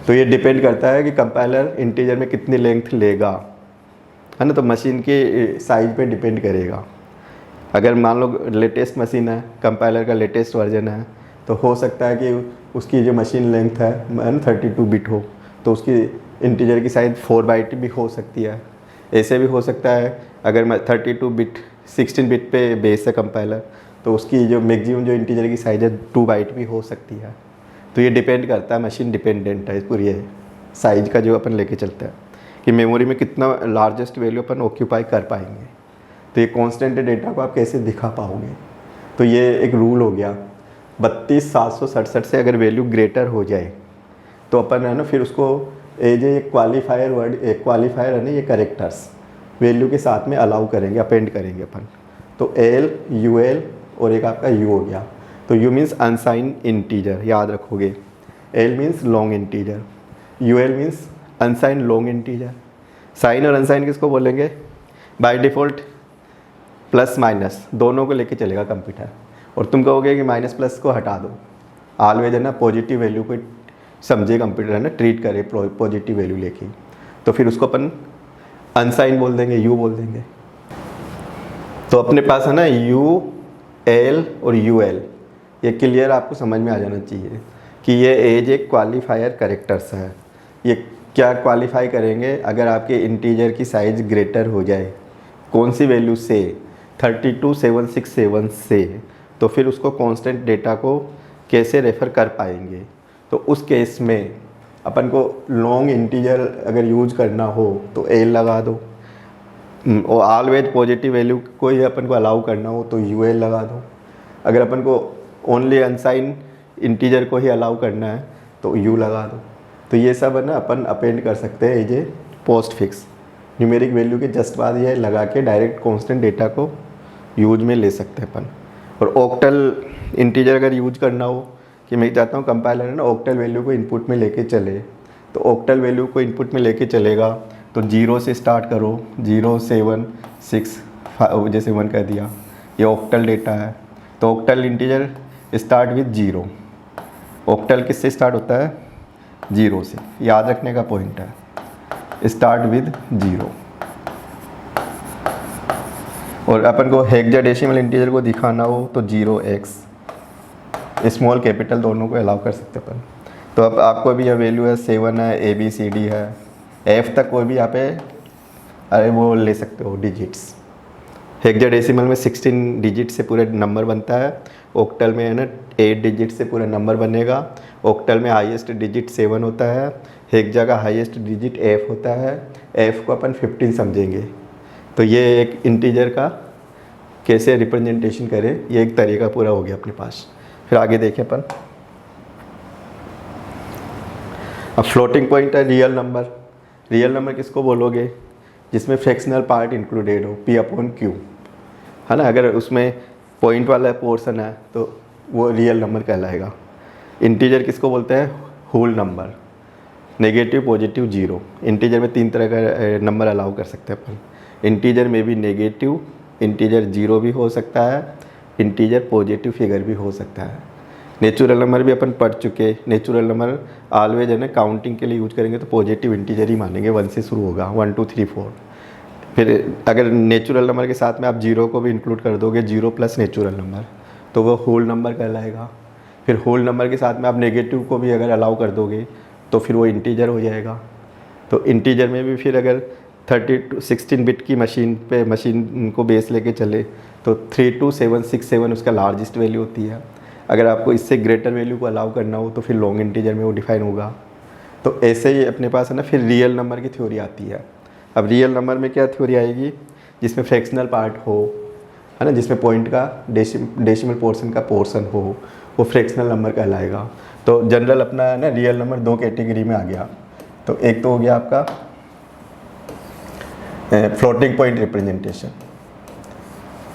तो ये डिपेंड करता है कि कंपाइलर इंटीजर में कितनी लेंथ लेगा, है ना। तो मशीन के साइज पे डिपेंड करेगा। अगर मान लो लेटेस्ट मशीन है, कंपाइलर का लेटेस्ट वर्जन है, तो हो सकता है कि उसकी जो मशीन लेंथ है 32 बिट हो, तो उसकी इंटीजर की साइज 4 बाइट भी हो सकती है। ऐसे भी हो सकता है अगर 32 बिट 16 बिट पे बेस है कंपाइलर, तो उसकी जो मैक्सिमम जो इंटीजर की साइज है 2 बाइट भी हो सकती है। तो ये डिपेंड करता है, मशीन डिपेंडेंट है पूरी है साइज का जो अपन लेके चलते हैं कि मेमोरी में कितना लार्जेस्ट वैल्यू अपन ऑक्यूपाई कर पाएंगे। तो ये कांस्टेंट डेटा को आप कैसे दिखा पाओगे। तो ये एक रूल हो गया, 32767 से अगर वैल्यू ग्रेटर हो जाए तो अपन है ना फिर उसको एज ए क्वालिफायर वर्ड, एक क्वालिफायर है ना, ये करेक्टर्स वैल्यू के साथ में अलाउ करेंगे, अपेंड करेंगे अपन। तो एल, यू एल और एक आपका यू हो गया। तो यू मीन्स अनसाइन इंटीजर, याद रखोगे। L means long integer, U L means unsigned long integer. Sign और अनसाइन किसको बोलेंगे, बाय डिफ़ॉल्ट प्लस माइनस दोनों को लेके चलेगा कंप्यूटर। और तुम कहोगे कि माइनस प्लस को हटा दो, ऑलवेज है ना पॉजिटिव वैल्यू को समझे कंप्यूटर, है ना, ट्रीट करे पॉजिटिव वैल्यू लेके। तो फिर उसको अपन अनसाइन बोल देंगे, यू बोल देंगे। तो अपने पास है ना यू एल और यू एल, ये क्लियर आपको समझ में आ जाना चाहिए कि ये एज एक क्वालिफायर करेक्टर्स है। ये क्या क्वालिफाई करेंगे, अगर आपके इंटीजर की साइज ग्रेटर हो जाए कौन सी वैल्यू से, 32767 से, तो फिर उसको कांस्टेंट डेटा को कैसे रेफ़र कर पाएंगे। तो उस केस में अपन को लॉन्ग इंटीजर अगर यूज करना हो तो एल लगा दो, और ऑलवेज पॉजिटिव वैल्यू को ही अपन को अलाउ करना हो तो यू एल लगा दो। अगर अपन को ओनली अनसाइन इंटीजर को ही अलाउ करना है तो यू लगा दो। तो ये सब है ना अपन अपेंड कर सकते हैं as a postfix, numeric value के जस्ट बाद ये लगा के डायरेक्ट कांस्टेंट डेटा को यूज में ले सकते हैं अपन। और ऑक्टल इंटीजर अगर यूज करना हो कि मैं चाहता हूँ कंपाइलर है ना ऑक्टल वैल्यू को इनपुट में लेके चले, तो ऑक्टल वैल्यू को इनपुट में लेके चलेगा तो 0 से स्टार्ट करो, 0 7 6 5 जैसे 1 कर दिया, ये ऑक्टल डेटा है। तो octal integer start with 0। Octal किससे स्टार्ट होता है, 0 से, याद रखने का पॉइंट है, स्टार्ट विद 0। और अपन को हेक्साडेसिमल इंटीजर को दिखाना हो तो 0x, स्मॉल कैपिटल दोनों को अलाउ कर सकते अपन। तो अब आपको भी यह वैल्यू है 7 है, ABCD है, F तक कोई भी यहाँ पे अरे वो ले सकते हो डिजिट्स। हेक्साडेसिमल में 16 डिजिट से पूरे नंबर बनता है, ऑक्टल में है ना 8 डिजिट से पूरा नंबर बनेगा। ऑक्टल में हाईएस्ट डिजिट 7 होता है, हेक्सा का हाईएस्ट डिजिट F होता है, F को अपन 15 समझेंगे। तो ये एक इंटीजर का कैसे रिप्रेजेंटेशन करें, ये एक तरीका पूरा हो गया अपने पास। फिर आगे देखें अपन, अब फ्लोटिंग पॉइंट है रियल नंबर। रियल नंबर किसको बोलोगे, जिसमें फ्रैक्शनल पार्ट इंक्लूडेड हो, P/Q, है ना। अगर उसमें पॉइंट वाला पोर्शन है तो वो रियल नंबर कहलाएगा। इंटीजर किसको बोलते हैं, whole number, negative, positive, zero. Integer में 3 तरह का नंबर अलाउ कर सकते हैं अपन। इंटीजर में भी नेगेटिव, इंटीजर जीरो भी हो सकता है, इंटीजर पॉजिटिव फिगर भी हो सकता है। नेचुरल नंबर भी अपन पढ़ चुके। नेचुरल नंबर ऑलवेज है ना काउंटिंग के लिए यूज करेंगे तो पॉजिटिव इंटीजर ही मानेंगे, 1 से शुरू होगा, 1 2 3 4। फिर अगर नेचुरल नंबर के साथ में आप जीरो को भी इंक्लूड कर दोगे, जीरो प्लस नेचुरल नंबर, तो वो होल नंबर कहलाएगा। फिर होल नंबर के साथ में आप नेगेटिव को भी अगर अलाउ कर दोगे तो फिर वो इंटीजर हो जाएगा। तो इंटीजर में भी फिर अगर 16 बिट की मशीन को बेस लेके चले तो 32767 उसका लार्जेस्ट वैल्यू होती है। अगर आपको इससे ग्रेटर वैल्यू को अलाउ करना हो तो फिर लॉन्ग इंटीजर में वो डिफाइन होगा। तो ऐसे ही अपने पास है ना फिर रियल नंबर की थ्योरी आती है। अब रियल नंबर में क्या थ्योरी आएगी, जिसमें फ्रैक्शनल पार्ट हो, है ना, जिसमें पॉइंट का डेसिमल पोर्शन का पोर्शन हो, वो फ्रैक्शनल नंबर कहलाएगा। तो जनरल अपना है ना रियल नंबर दो कैटेगरी में आ गया। तो एक तो हो गया आपका floating point representation,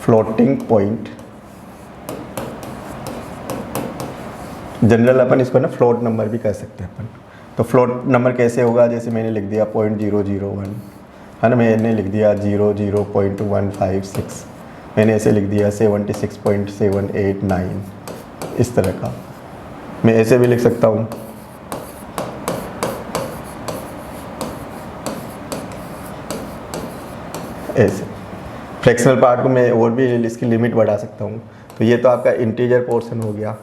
floating point general अपन इसको ना फ्लोट नंबर भी कह सकते हैं अपन। तो फ्लोट नंबर कैसे होगा, जैसे मैंने लिख दिया 0.001, है ना, मैंने लिख दिया 00.156, मैंने ऐसे लिख दिया 76.789, इस तरह का मैं ऐसे भी लिख सकता हूँ। ऐसे फ्रैक्शनल पार्ट को मैं और भी इसकी लिमिट बढ़ा सकता हूँ। तो ये तो आपका इंटीजर पोर्शन हो गया,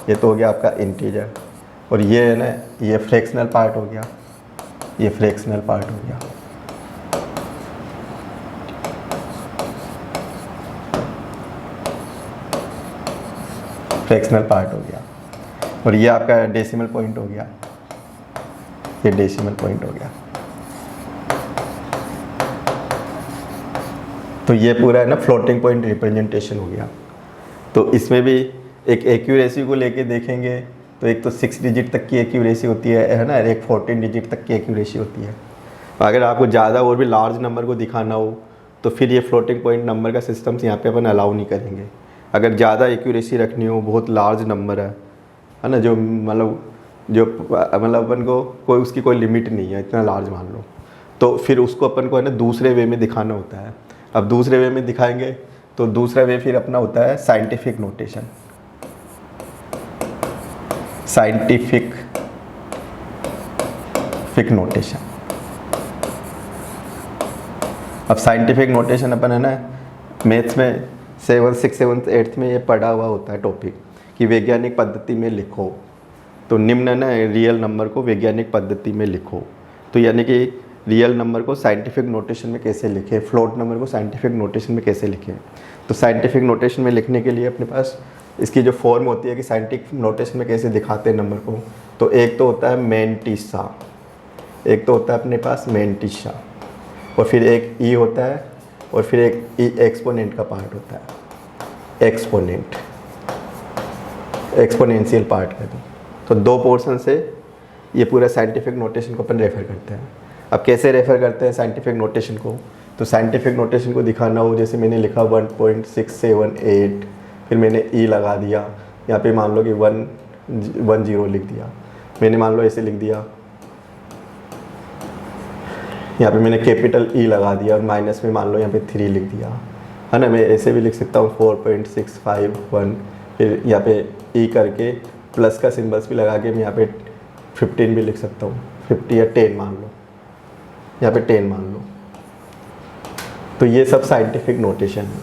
ये तो हो गया आपका इंटीजर, और ये है ना ये फ्रैक्शनल पार्ट हो गया, ये फ्रैक्शनल पार्ट हो गया। फ्रैक्शनल पार्ट हो गया, और ये आपका डेसिमल पॉइंट हो गया, ये डेसिमल पॉइंट हो गया। तो ये पूरा है ना फ्लोटिंग पॉइंट रिप्रेजेंटेशन हो गया। तो इसमें भी एक एक्यूरेसी को लेके देखेंगे तो एक तो 6 डिजिट तक की एक्यूरेसी होती है ना, एक 14 डिजिट तक की एक्यूरेसी होती है। अगर आपको ज़्यादा और भी लार्ज नंबर को दिखाना हो तो फिर ये फ्लोटिंग पॉइंट नंबर का सिस्टम्स यहाँ पे अपन अलाउ नहीं करेंगे। अगर ज़्यादा एक्यूरेसी रखनी हो, बहुत लार्ज नंबर है ना, जो मतलब अपन को कोई उसकी कोई लिमिट नहीं है, इतना लार्ज मान लो, तो फिर उसको अपन को है ना दूसरे वे में दिखाना होता है। अब दूसरे वे में दिखाएंगे तो दूसरा वे फिर अपना होता है साइंटिफिक नोटेशन। Scientific notation. अब साइंटिफिक नोटेशन अपन है ना मैथ्स में 7th 6th 7th 8th में ये पढ़ा हुआ होता है टॉपिक कि वैज्ञानिक पद्धति में लिखो। तो निम्न ना रियल नंबर को वैज्ञानिक पद्धति में लिखो। तो यानी कि रियल नंबर को साइंटिफिक नोटेशन में कैसे लिखें, फ्लोट नंबर को साइंटिफिक नोटेशन में कैसे लिखें। तो साइंटिफिक नोटेशन में लिखने के लिए अपने पास इसकी जो फॉर्म होती है कि साइंटिफिक नोटेशन में कैसे दिखाते हैं नंबर को, तो एक तो होता है मैंटिसा, एक तो होता है अपने पास मैंटिसा, और फिर एक ई होता है, और फिर एक ई एक्सपोनेंट का पार्ट होता है, एक्सपोनेंट, एक्सपोनेंशियल पार्ट का। तो दो पोर्शन से ये पूरा साइंटिफिक नोटेशन को अपन रेफर करते हैं। अब कैसे रेफर करते हैं साइंटिफिक नोटेशन को, तो साइंटिफिक नोटेशन को दिखाना हो, जैसे मैंने लिखा 1.678, फिर मैंने ई लगा दिया, यहाँ पे मान लो कि 110 लिख दिया, मैंने मान लो ऐसे लिख दिया, यहाँ पे मैंने कैपिटल ई लगा दिया, और माइनस में मान लो यहाँ पे 3 लिख दिया, है ना। मैं ऐसे भी लिख सकता हूँ 4.651, फिर यहाँ पे ई करके प्लस का सिंबल्स भी लगा के मैं यहाँ पे 15 भी लिख सकता हूँ, 50 या 10 मान लो, यहाँ पे 10 मान लो। तो ये सब साइंटिफिक नोटेशन है।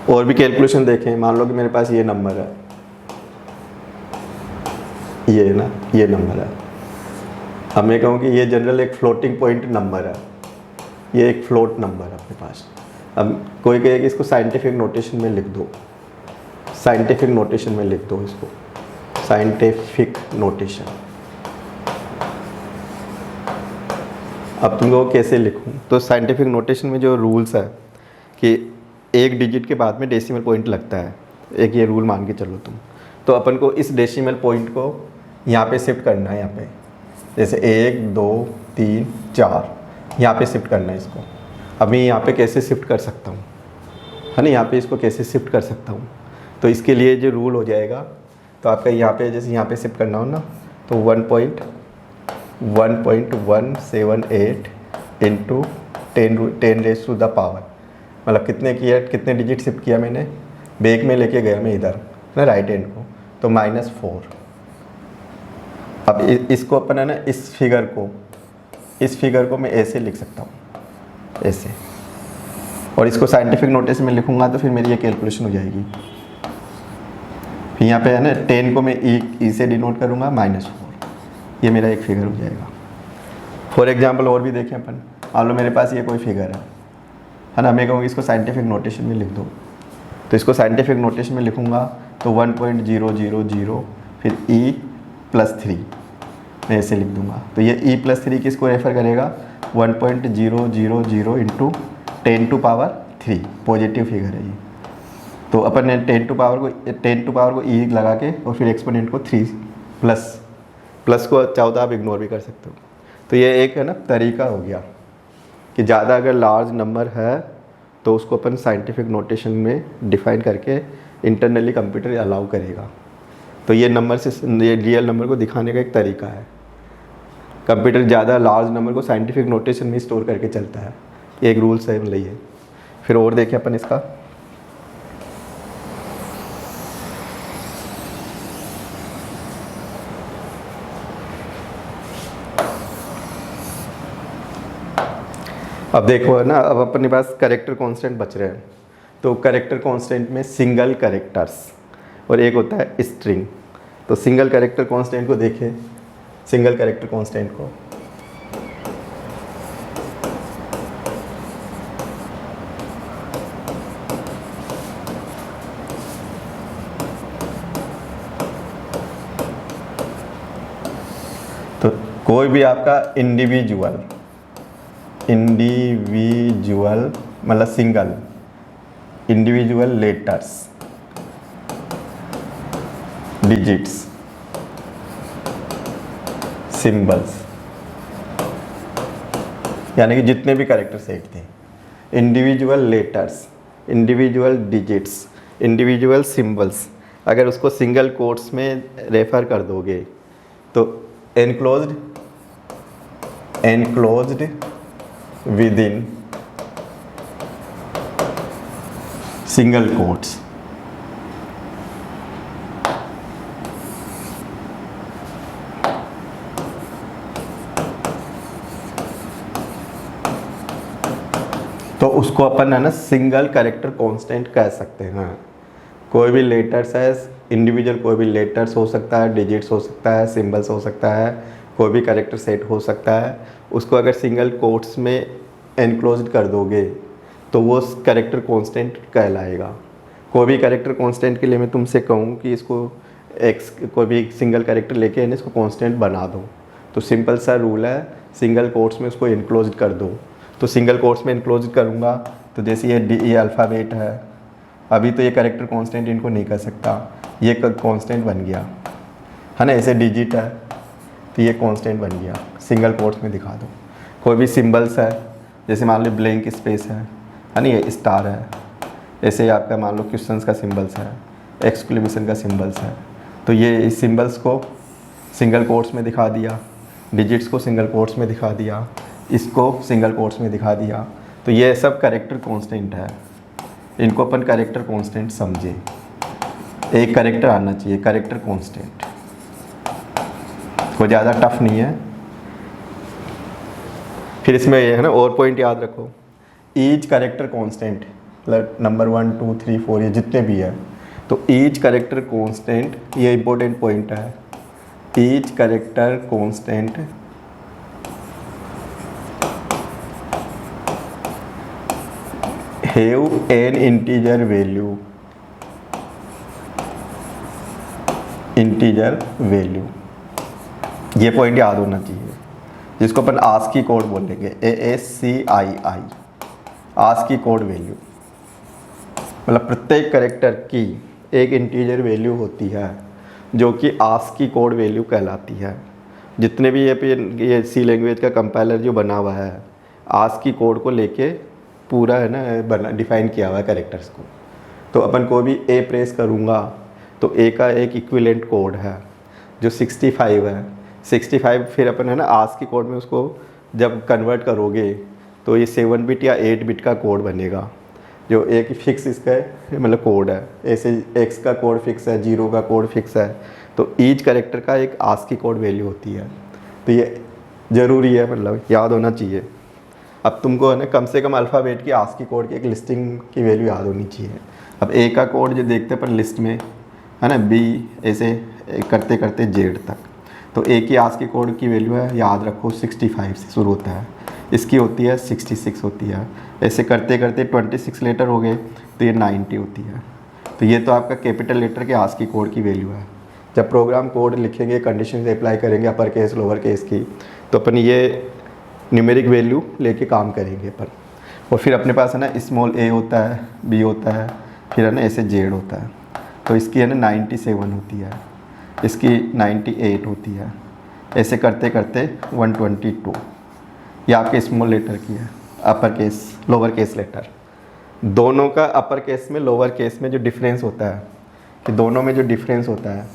और भी कैलकुलेशन देखें, मान लो कि मेरे पास ये नंबर है, ये ना ये नंबर है, अब मैं कहूँ कि ये जनरल एक फ्लोटिंग पॉइंट नंबर है, ये एक फ्लोट नंबर है अपने पास। अब कोई कहे कि इसको साइंटिफिक नोटेशन में लिख दो, साइंटिफिक नोटेशन में लिख दो इसको, साइंटिफिक नोटेशन। अब तुमको कैसे लिखूं, तो साइंटिफिक नोटेशन में जो रूल्स है कि एक डिजिट के बाद में डेसिमल पॉइंट लगता है, एक ये रूल मान के चलो तुम। तो अपन को इस डेसिमल पॉइंट को यहाँ पे शिफ्ट करना है, यहाँ पे जैसे 1 2 3 4 यहाँ पे शिफ्ट करना है इसको। अब मैं यहाँ पे कैसे शिफ्ट कर सकता हूँ, है ना, यहाँ पे इसको कैसे शिफ्ट कर सकता हूँ। तो इसके लिए जो रूल हो जाएगा, तो आपका यहाँ पे जैसे यहाँ पे शिफ्ट करना हो ना, तो 1.178 इंटू 10⁻⁴, मतलब कितने डिजिट शिफ्ट किया मैंने, बैक में लेके गया मैं इधर ना राइट हैंड को, तो -4। अब इसको अपन है ना इस फिगर को इस फिगर को मैं ऐसे लिख सकता हूँ, ऐसे, और इसको साइंटिफिक नोटेशन में लिखूंगा तो फिर मेरी ये कैलकुलेशन हो जाएगी। फिर यहाँ पे है ना 10 को मैं ई से डिनोट करूँगा -4, ये मेरा एक फिगर हो जाएगा। फॉर एग्जांपल और भी देखें अपन, मान लो मेरे पास ये कोई फिगर है ना, मैं कहूँगी इसको साइंटिफिक नोटेशन में लिख दो, तो इसको साइंटिफिक नोटेशन में लिखूँगा तो 1.000 फिर E+3 मैं ऐसे लिख दूँगा। तो ये E+3 किसको रेफ़र करेगा, 1.000 इंटू 10⁻3, पॉजिटिव फिगर है ये। तो अपन ने 10 टू पावर को E लगा के और फिर एक्सपोनेंट को 3 प्लस को चाहो तो आप इग्नोर भी कर सकते हो। तो ये एक है ना तरीका हो गया कि ज़्यादा अगर लार्ज नंबर है तो उसको अपन साइंटिफिक नोटेशन में डिफाइन करके इंटरनली कंप्यूटर अलाउ करेगा। तो ये नंबर से ये रियल नंबर को दिखाने का एक तरीका है। कंप्यूटर ज़्यादा लार्ज नंबर को साइंटिफिक नोटेशन में स्टोर करके चलता है, ये एक रूल्स है मतलब ये। फिर और देखें अपन इसका, अब देखो है ना, अब अपने पास कैरेक्टर कांस्टेंट बच रहे हैं। तो कैरेक्टर कांस्टेंट में सिंगल कैरेक्टर्स और एक होता है स्ट्रिंग। तो सिंगल कैरेक्टर कांस्टेंट को देखें, सिंगल कैरेक्टर कांस्टेंट को तो कोई भी आपका इंडिविजुअल मतलब single individual letters, digits, symbols, यानी कि जितने भी कैरेक्टर सेट थे, individual letters, individual digits, individual symbols, अगर उसको सिंगल कोट्स में रेफर कर दोगे तो एनक्लोज्ड विदिन सिंगल कोट्स। तो उसको अपन है ना सिंगल कैरेक्टर कांस्टेंट कह सकते हैं। कोई भी लेटर्स है इंडिविजुअल, कोई भी लेटर्स हो सकता है, डिजिट्स हो सकता है, सिंबल्स हो सकता है, कोई भी कैरेक्टर सेट हो सकता है, उसको अगर सिंगल कोट्स में एनक्लोज्ड कर दोगे तो वो कैरेक्टर कांस्टेंट कहलाएगा। कोई भी कैरेक्टर कांस्टेंट के लिए मैं तुमसे कहूँ कि इसको एक्स कोई भी सिंगल कैरेक्टर लेके है ना इसको कांस्टेंट बना दो, तो सिंपल सा रूल है, सिंगल कोट्स में उसको एनक्लोज्ड कर दो। तो सिंगल कोट्स में एनक्लोज करूँगा तो जैसे ये अल्फ़ाबेट है, अभी तो ये कैरेक्टर कांस्टेंट इनको नहीं कर सकता, ये कांस्टेंट बन गया है ना। ऐसे डिजिट है तो ये कांस्टेंट बन गया, सिंगल कोट्स में दिखा दो। कोई भी सिंबल्स है, जैसे मान लो ब्लैंक स्पेस है ना, ये स्टार है, ऐसे ही आपका मान लो क्वेश्चंस का सिंबल्स है, एक्सक्लेमेशन का सिंबल्स है, तो ये इस सिंबल्स को सिंगल कोट्स में दिखा दिया, डिजिट्स को सिंगल कोट्स में दिखा दिया, इसको सिंगल कोट्स में दिखा दिया। तो ये सब कैरेक्टर कांस्टेंट है, इनको अपन कैरेक्टर कांस्टेंट समझे। एक कैरेक्टर आना चाहिए, कैरेक्टर कांस्टेंट, कोई ज़्यादा टफ नहीं है। फिर इसमें ये है ना और पॉइंट याद रखो, ईच कैरेक्टर कांस्टेंट मतलब नंबर 1 2 3 4 ये जितने भी है, तो ईच कैरेक्टर कांस्टेंट, ये इंपॉर्टेंट पॉइंट है, each character constant have an integer value, ये पॉइंट याद होना चाहिए, जिसको अपन आस्की कोड बोलेंगे, ASCII, आस्की कोड वैल्यू, मतलब प्रत्येक कैरेक्टर की एक इंटीजर वैल्यू होती है जो कि आस्की कोड वैल्यू कहलाती है। जितने भी ये सी लैंग्वेज का कंपाइलर जो बना हुआ है, आस्की कोड को लेके पूरा है ना डिफाइन किया हुआ है कैरेक्टर्स को। तो अपन को भी ए प्रेस करूँगा तो ए का एक इक्विवेलेंट कोड है जो 65 है, 65 फिर अपन है ना आस्की कोड में उसको जब कन्वर्ट करोगे तो ये 7 बिट या 8 बिट का कोड बनेगा, जो एक फिक्स इसका मतलब कोड है। ऐसे एक्स का कोड फिक्स है, 0 का कोड फिक्स है, तो ईच कैरेक्टर का एक आस्की कोड वैल्यू होती है। तो ये ज़रूरी है, मतलब याद होना चाहिए। अब तुमको है ना कम से कम अल्फ़ाबेट की आस्की कोड की एक लिस्टिंग की वैल्यू याद होनी चाहिए। अब ए का कोड जो देखते हैं अपन लिस्ट में है ना, बी ऐसे करते करते जेड तक, तो ए की आस्की कोड की वैल्यू है, याद रखो 65 से शुरू होता है, इसकी होती है 66 होती है, ऐसे करते करते 26 लेटर हो गए तो ये 90 होती है। तो ये तो आपका कैपिटल लेटर के आस्की कोड की वैल्यू है। जब प्रोग्राम कोड लिखेंगे, कंडीशन अप्लाई करेंगे अपर केस लोअर केस की, तो अपन ये न्यूमेरिक वैल्यू लेके काम करेंगे अपन। और फिर अपने पास है ना स्मॉल ए होता है, बी होता है, फिर है ना ऐसे जेड होता है। तो इसकी है ना 97 होती है, इसकी 98 होती है, ऐसे करते करते 122। ये आपके स्मॉल लेटर की है, upper case lower case letter. दोनों का अपर केस में लोअर केस में जो डिफरेंस होता है, कि दोनों में जो डिफरेंस होता है,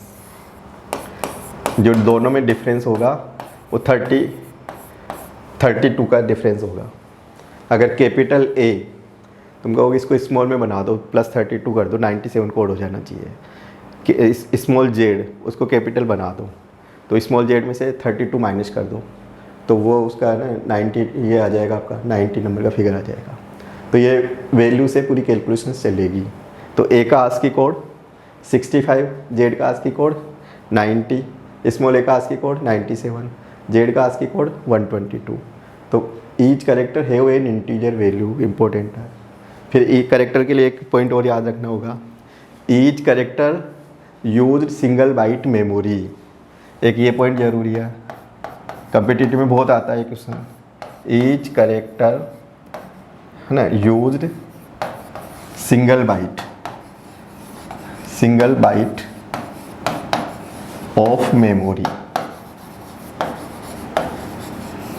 जो दोनों में डिफरेंस होगा वो 32 का डिफरेंस होगा। अगर कैपिटल ए तुम कहोगे इसको स्मॉल में बना दो, +32 कर दो, 97 कोड हो जाना चाहिए। कि स्मॉल जेड उसको कैपिटल बना दो, तो स्मॉल जेड में से 32 माइनस कर दो, तो वो उसका है ना 90, ये आ जाएगा आपका 90 नंबर का फिगर आ जाएगा। तो ये वैल्यू से पूरी कैलकुलेशन चलेगी। तो ए का आस्की कोड 65, जेड का आस्की कोड 90, स्मॉल ए का आस्की कोड 97, जेड का आस्की कोड 122। तो each character have an integer value, important है। फिर ई करेक्टर के लिए एक पॉइंट और याद रखना होगा, each character use single byte memory. एक ये पॉइंट ज़रूरी है, कम्पिटिटिव में बहुत आता है क्वेश्चन। ईच करेक्टर है ना used single byte of memory.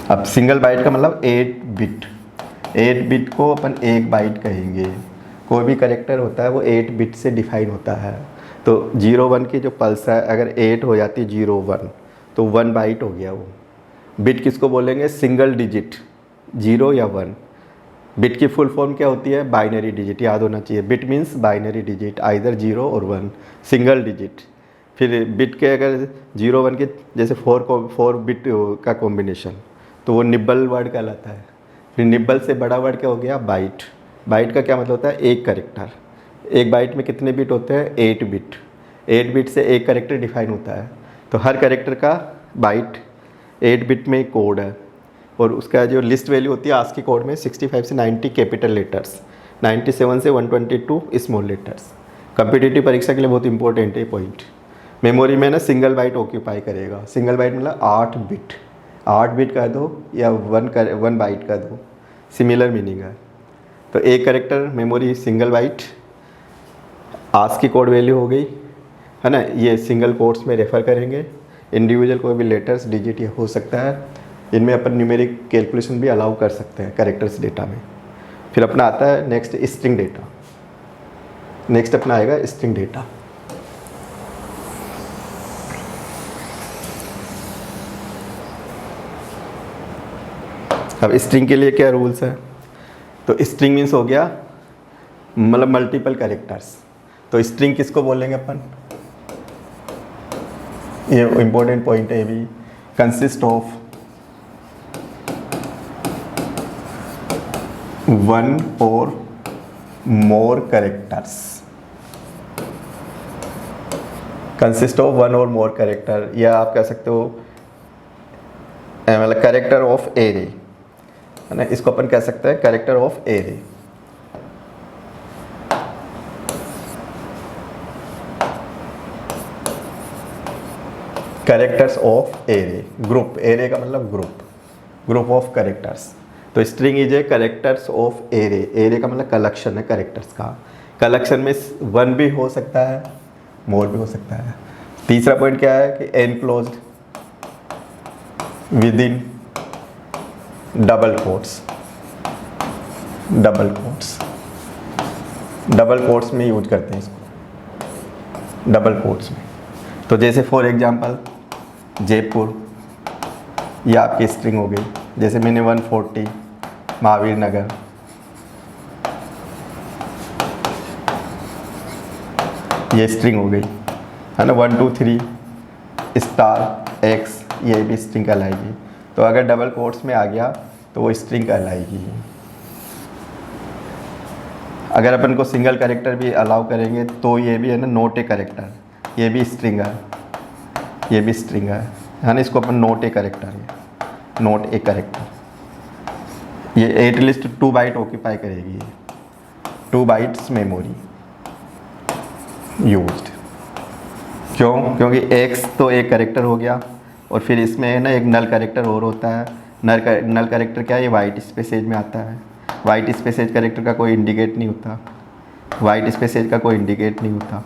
अब सिंगल बाइट का मतलब 8 बिट, 8 बिट को अपन एक बाइट कहेंगे। कोई भी करेक्टर होता है वो 8 बिट से डिफाइन होता है। तो 0-1 की जो पल्स है, अगर 8 हो जाती है 0-1 तो 1 बाइट हो गया वो। बिट किसको बोलेंगे? सिंगल डिजिट, 0 या 1। बिट की फुल फॉर्म क्या होती है? बाइनरी डिजिट, याद होना चाहिए। Bit means binary digit, either 0 और 1, सिंगल डिजिट। फिर बिट के अगर 0-1 के जैसे 4 बिट का कॉम्बिनेशन, तो वो निब्बल वर्ड कहलाता है। फिर निब्बल से बड़ा वर्ड क्या हो गया? बाइट। बाइट का क्या मतलब होता है? एक करेक्टर। एक बाइट में कितने बिट होते हैं? 8 बिट। 8 बिट से एक करेक्टर डिफाइन होता है। तो हर करेक्टर का बाइट 8 बिट में कोड है। और उसका जो लिस्ट वैल्यू होती है आस्की कोड में 65 से 90 कैपिटल लेटर्स, 97 से 122 स्मॉल लेटर्स। कम्पिटिटिव परीक्षा के लिए बहुत इंपॉर्टेंट है पॉइंट। मेमोरी में ना सिंगल बाइट ऑक्यूपाई करेगा। सिंगल बाइट मतलब 8 बिट, 8 बिट कर दो या 1 बाइट कर दो, सिमिलर मीनिंग है। तो एक character memory single byte, ASCII code value हो गई है ना। ये सिंगल कोट्स में रेफर करेंगे। इंडिविजुअल कोई भी लेटर्स डिजिट ये हो सकता है। इनमें अपन न्यूमेरिक कैलकुलेशन भी अलाउ कर सकते हैं करेक्टर्स डेटा में। फिर अपना आता है नेक्स्ट स्ट्रिंग डेटा। नेक्स्ट अपना आएगा स्ट्रिंग डेटा। अब स्ट्रिंग के लिए क्या रूल्स है? तो स्ट्रिंग मीन्स हो गया मतलब मल्टीपल कैरेक्टर्स। तो स्ट्रिंग किसको बोलेंगे अपन? ये इंपॉर्टेंट पॉइंट है ये भी। कंसिस्ट ऑफ 1 और मोर कैरेक्टर्स। कंसिस्ट ऑफ 1 और मोर कैरेक्टर, या आप कह सकते हो मतलब कैरेक्टर ऑफ एरे है ना। इसको अपन कह सकते हैं character of array. Characters of array, group. Array का मतलब ग्रुप ऑफ कैरेक्टर्स। तो string is a characters of array. Array का मतलब कलेक्शन है कैरेक्टर्स का। कलेक्शन में 1 भी हो सकता है, मोर भी हो सकता है। तीसरा पॉइंट क्या है कि enclosed within double quotes. Double quotes में यूज करते हैं इसको, डबल कोट्स में। तो जैसे फॉर एग्जांपल जयपुर, ये आपकी स्ट्रिंग हो गई। जैसे मैंने 140 महावीर नगर, ये स्ट्रिंग हो गई है ना। 1 2 3 स्टार X, ये भी स्ट्रिंग कहलाएगी। तो अगर डबल कोट्स में आ गया तो वो स्ट्रिंग कहलाएगी। अगर अपन को सिंगल कैरेक्टर भी अलाउ करेंगे तो ये भी है ना नोट ए कैरेक्टर, ये भी स्ट्रिंग है, ये भी स्ट्रिंग है ना, इसको अपन नोट ए कैरेक्टर है, नोट ए कैरेक्टर। ये एटलीस्ट 2 बाइट ऑक्यूपाई करेगी, 2 बाइट्स मेमोरी यूज्ड। क्यों? क्योंकि एक्स तो एक कैरेक्टर हो गया और फिर इसमें ना एक नल कैरेक्टर और होता है। नल कैरेक्टर क्या है? ये वाइट स्पेसेज में आता है। वाइट स्पेसेज कैरेक्टर का कोई इंडिकेट नहीं होता, वाइट स्पेसेज का कोई इंडिकेट नहीं होता।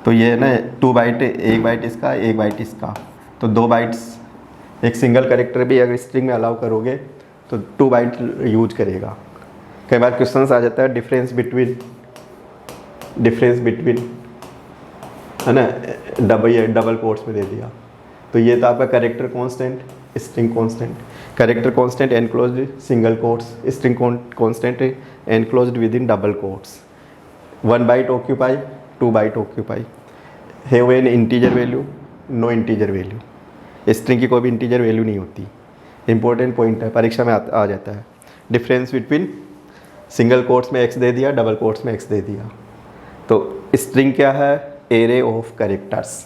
तो ये ना 2 बाइट, 1 बाइट इसका, 1 बाइट इसका, तो 2 बाइट्स। एक सिंगल कैरेक्टर भी अगर स्ट्रिंग में अलाउ करोगे तो 2 बाइट यूज करेगा। कई बार क्वेश्चन आ जाता है डिफरेंस बिटवीन है ना, डबल कोट्स में दे दिया, तो ये तो आपका character constant, string constant. Character constant enclosed single quotes, string constant enclosed within double quotes. 1 byte occupy, 2 byte occupy, have an integer value, no integer value. String की कोई भी इंटीजर वैल्यू नहीं होती। इंपॉर्टेंट पॉइंट है, परीक्षा में आ जाता है। डिफरेंस बिटवीन सिंगल कोट्स में एक्स दे दिया, डबल कोट्स में एक्स दे दिया। तो स्ट्रिंग क्या है? Array of characters.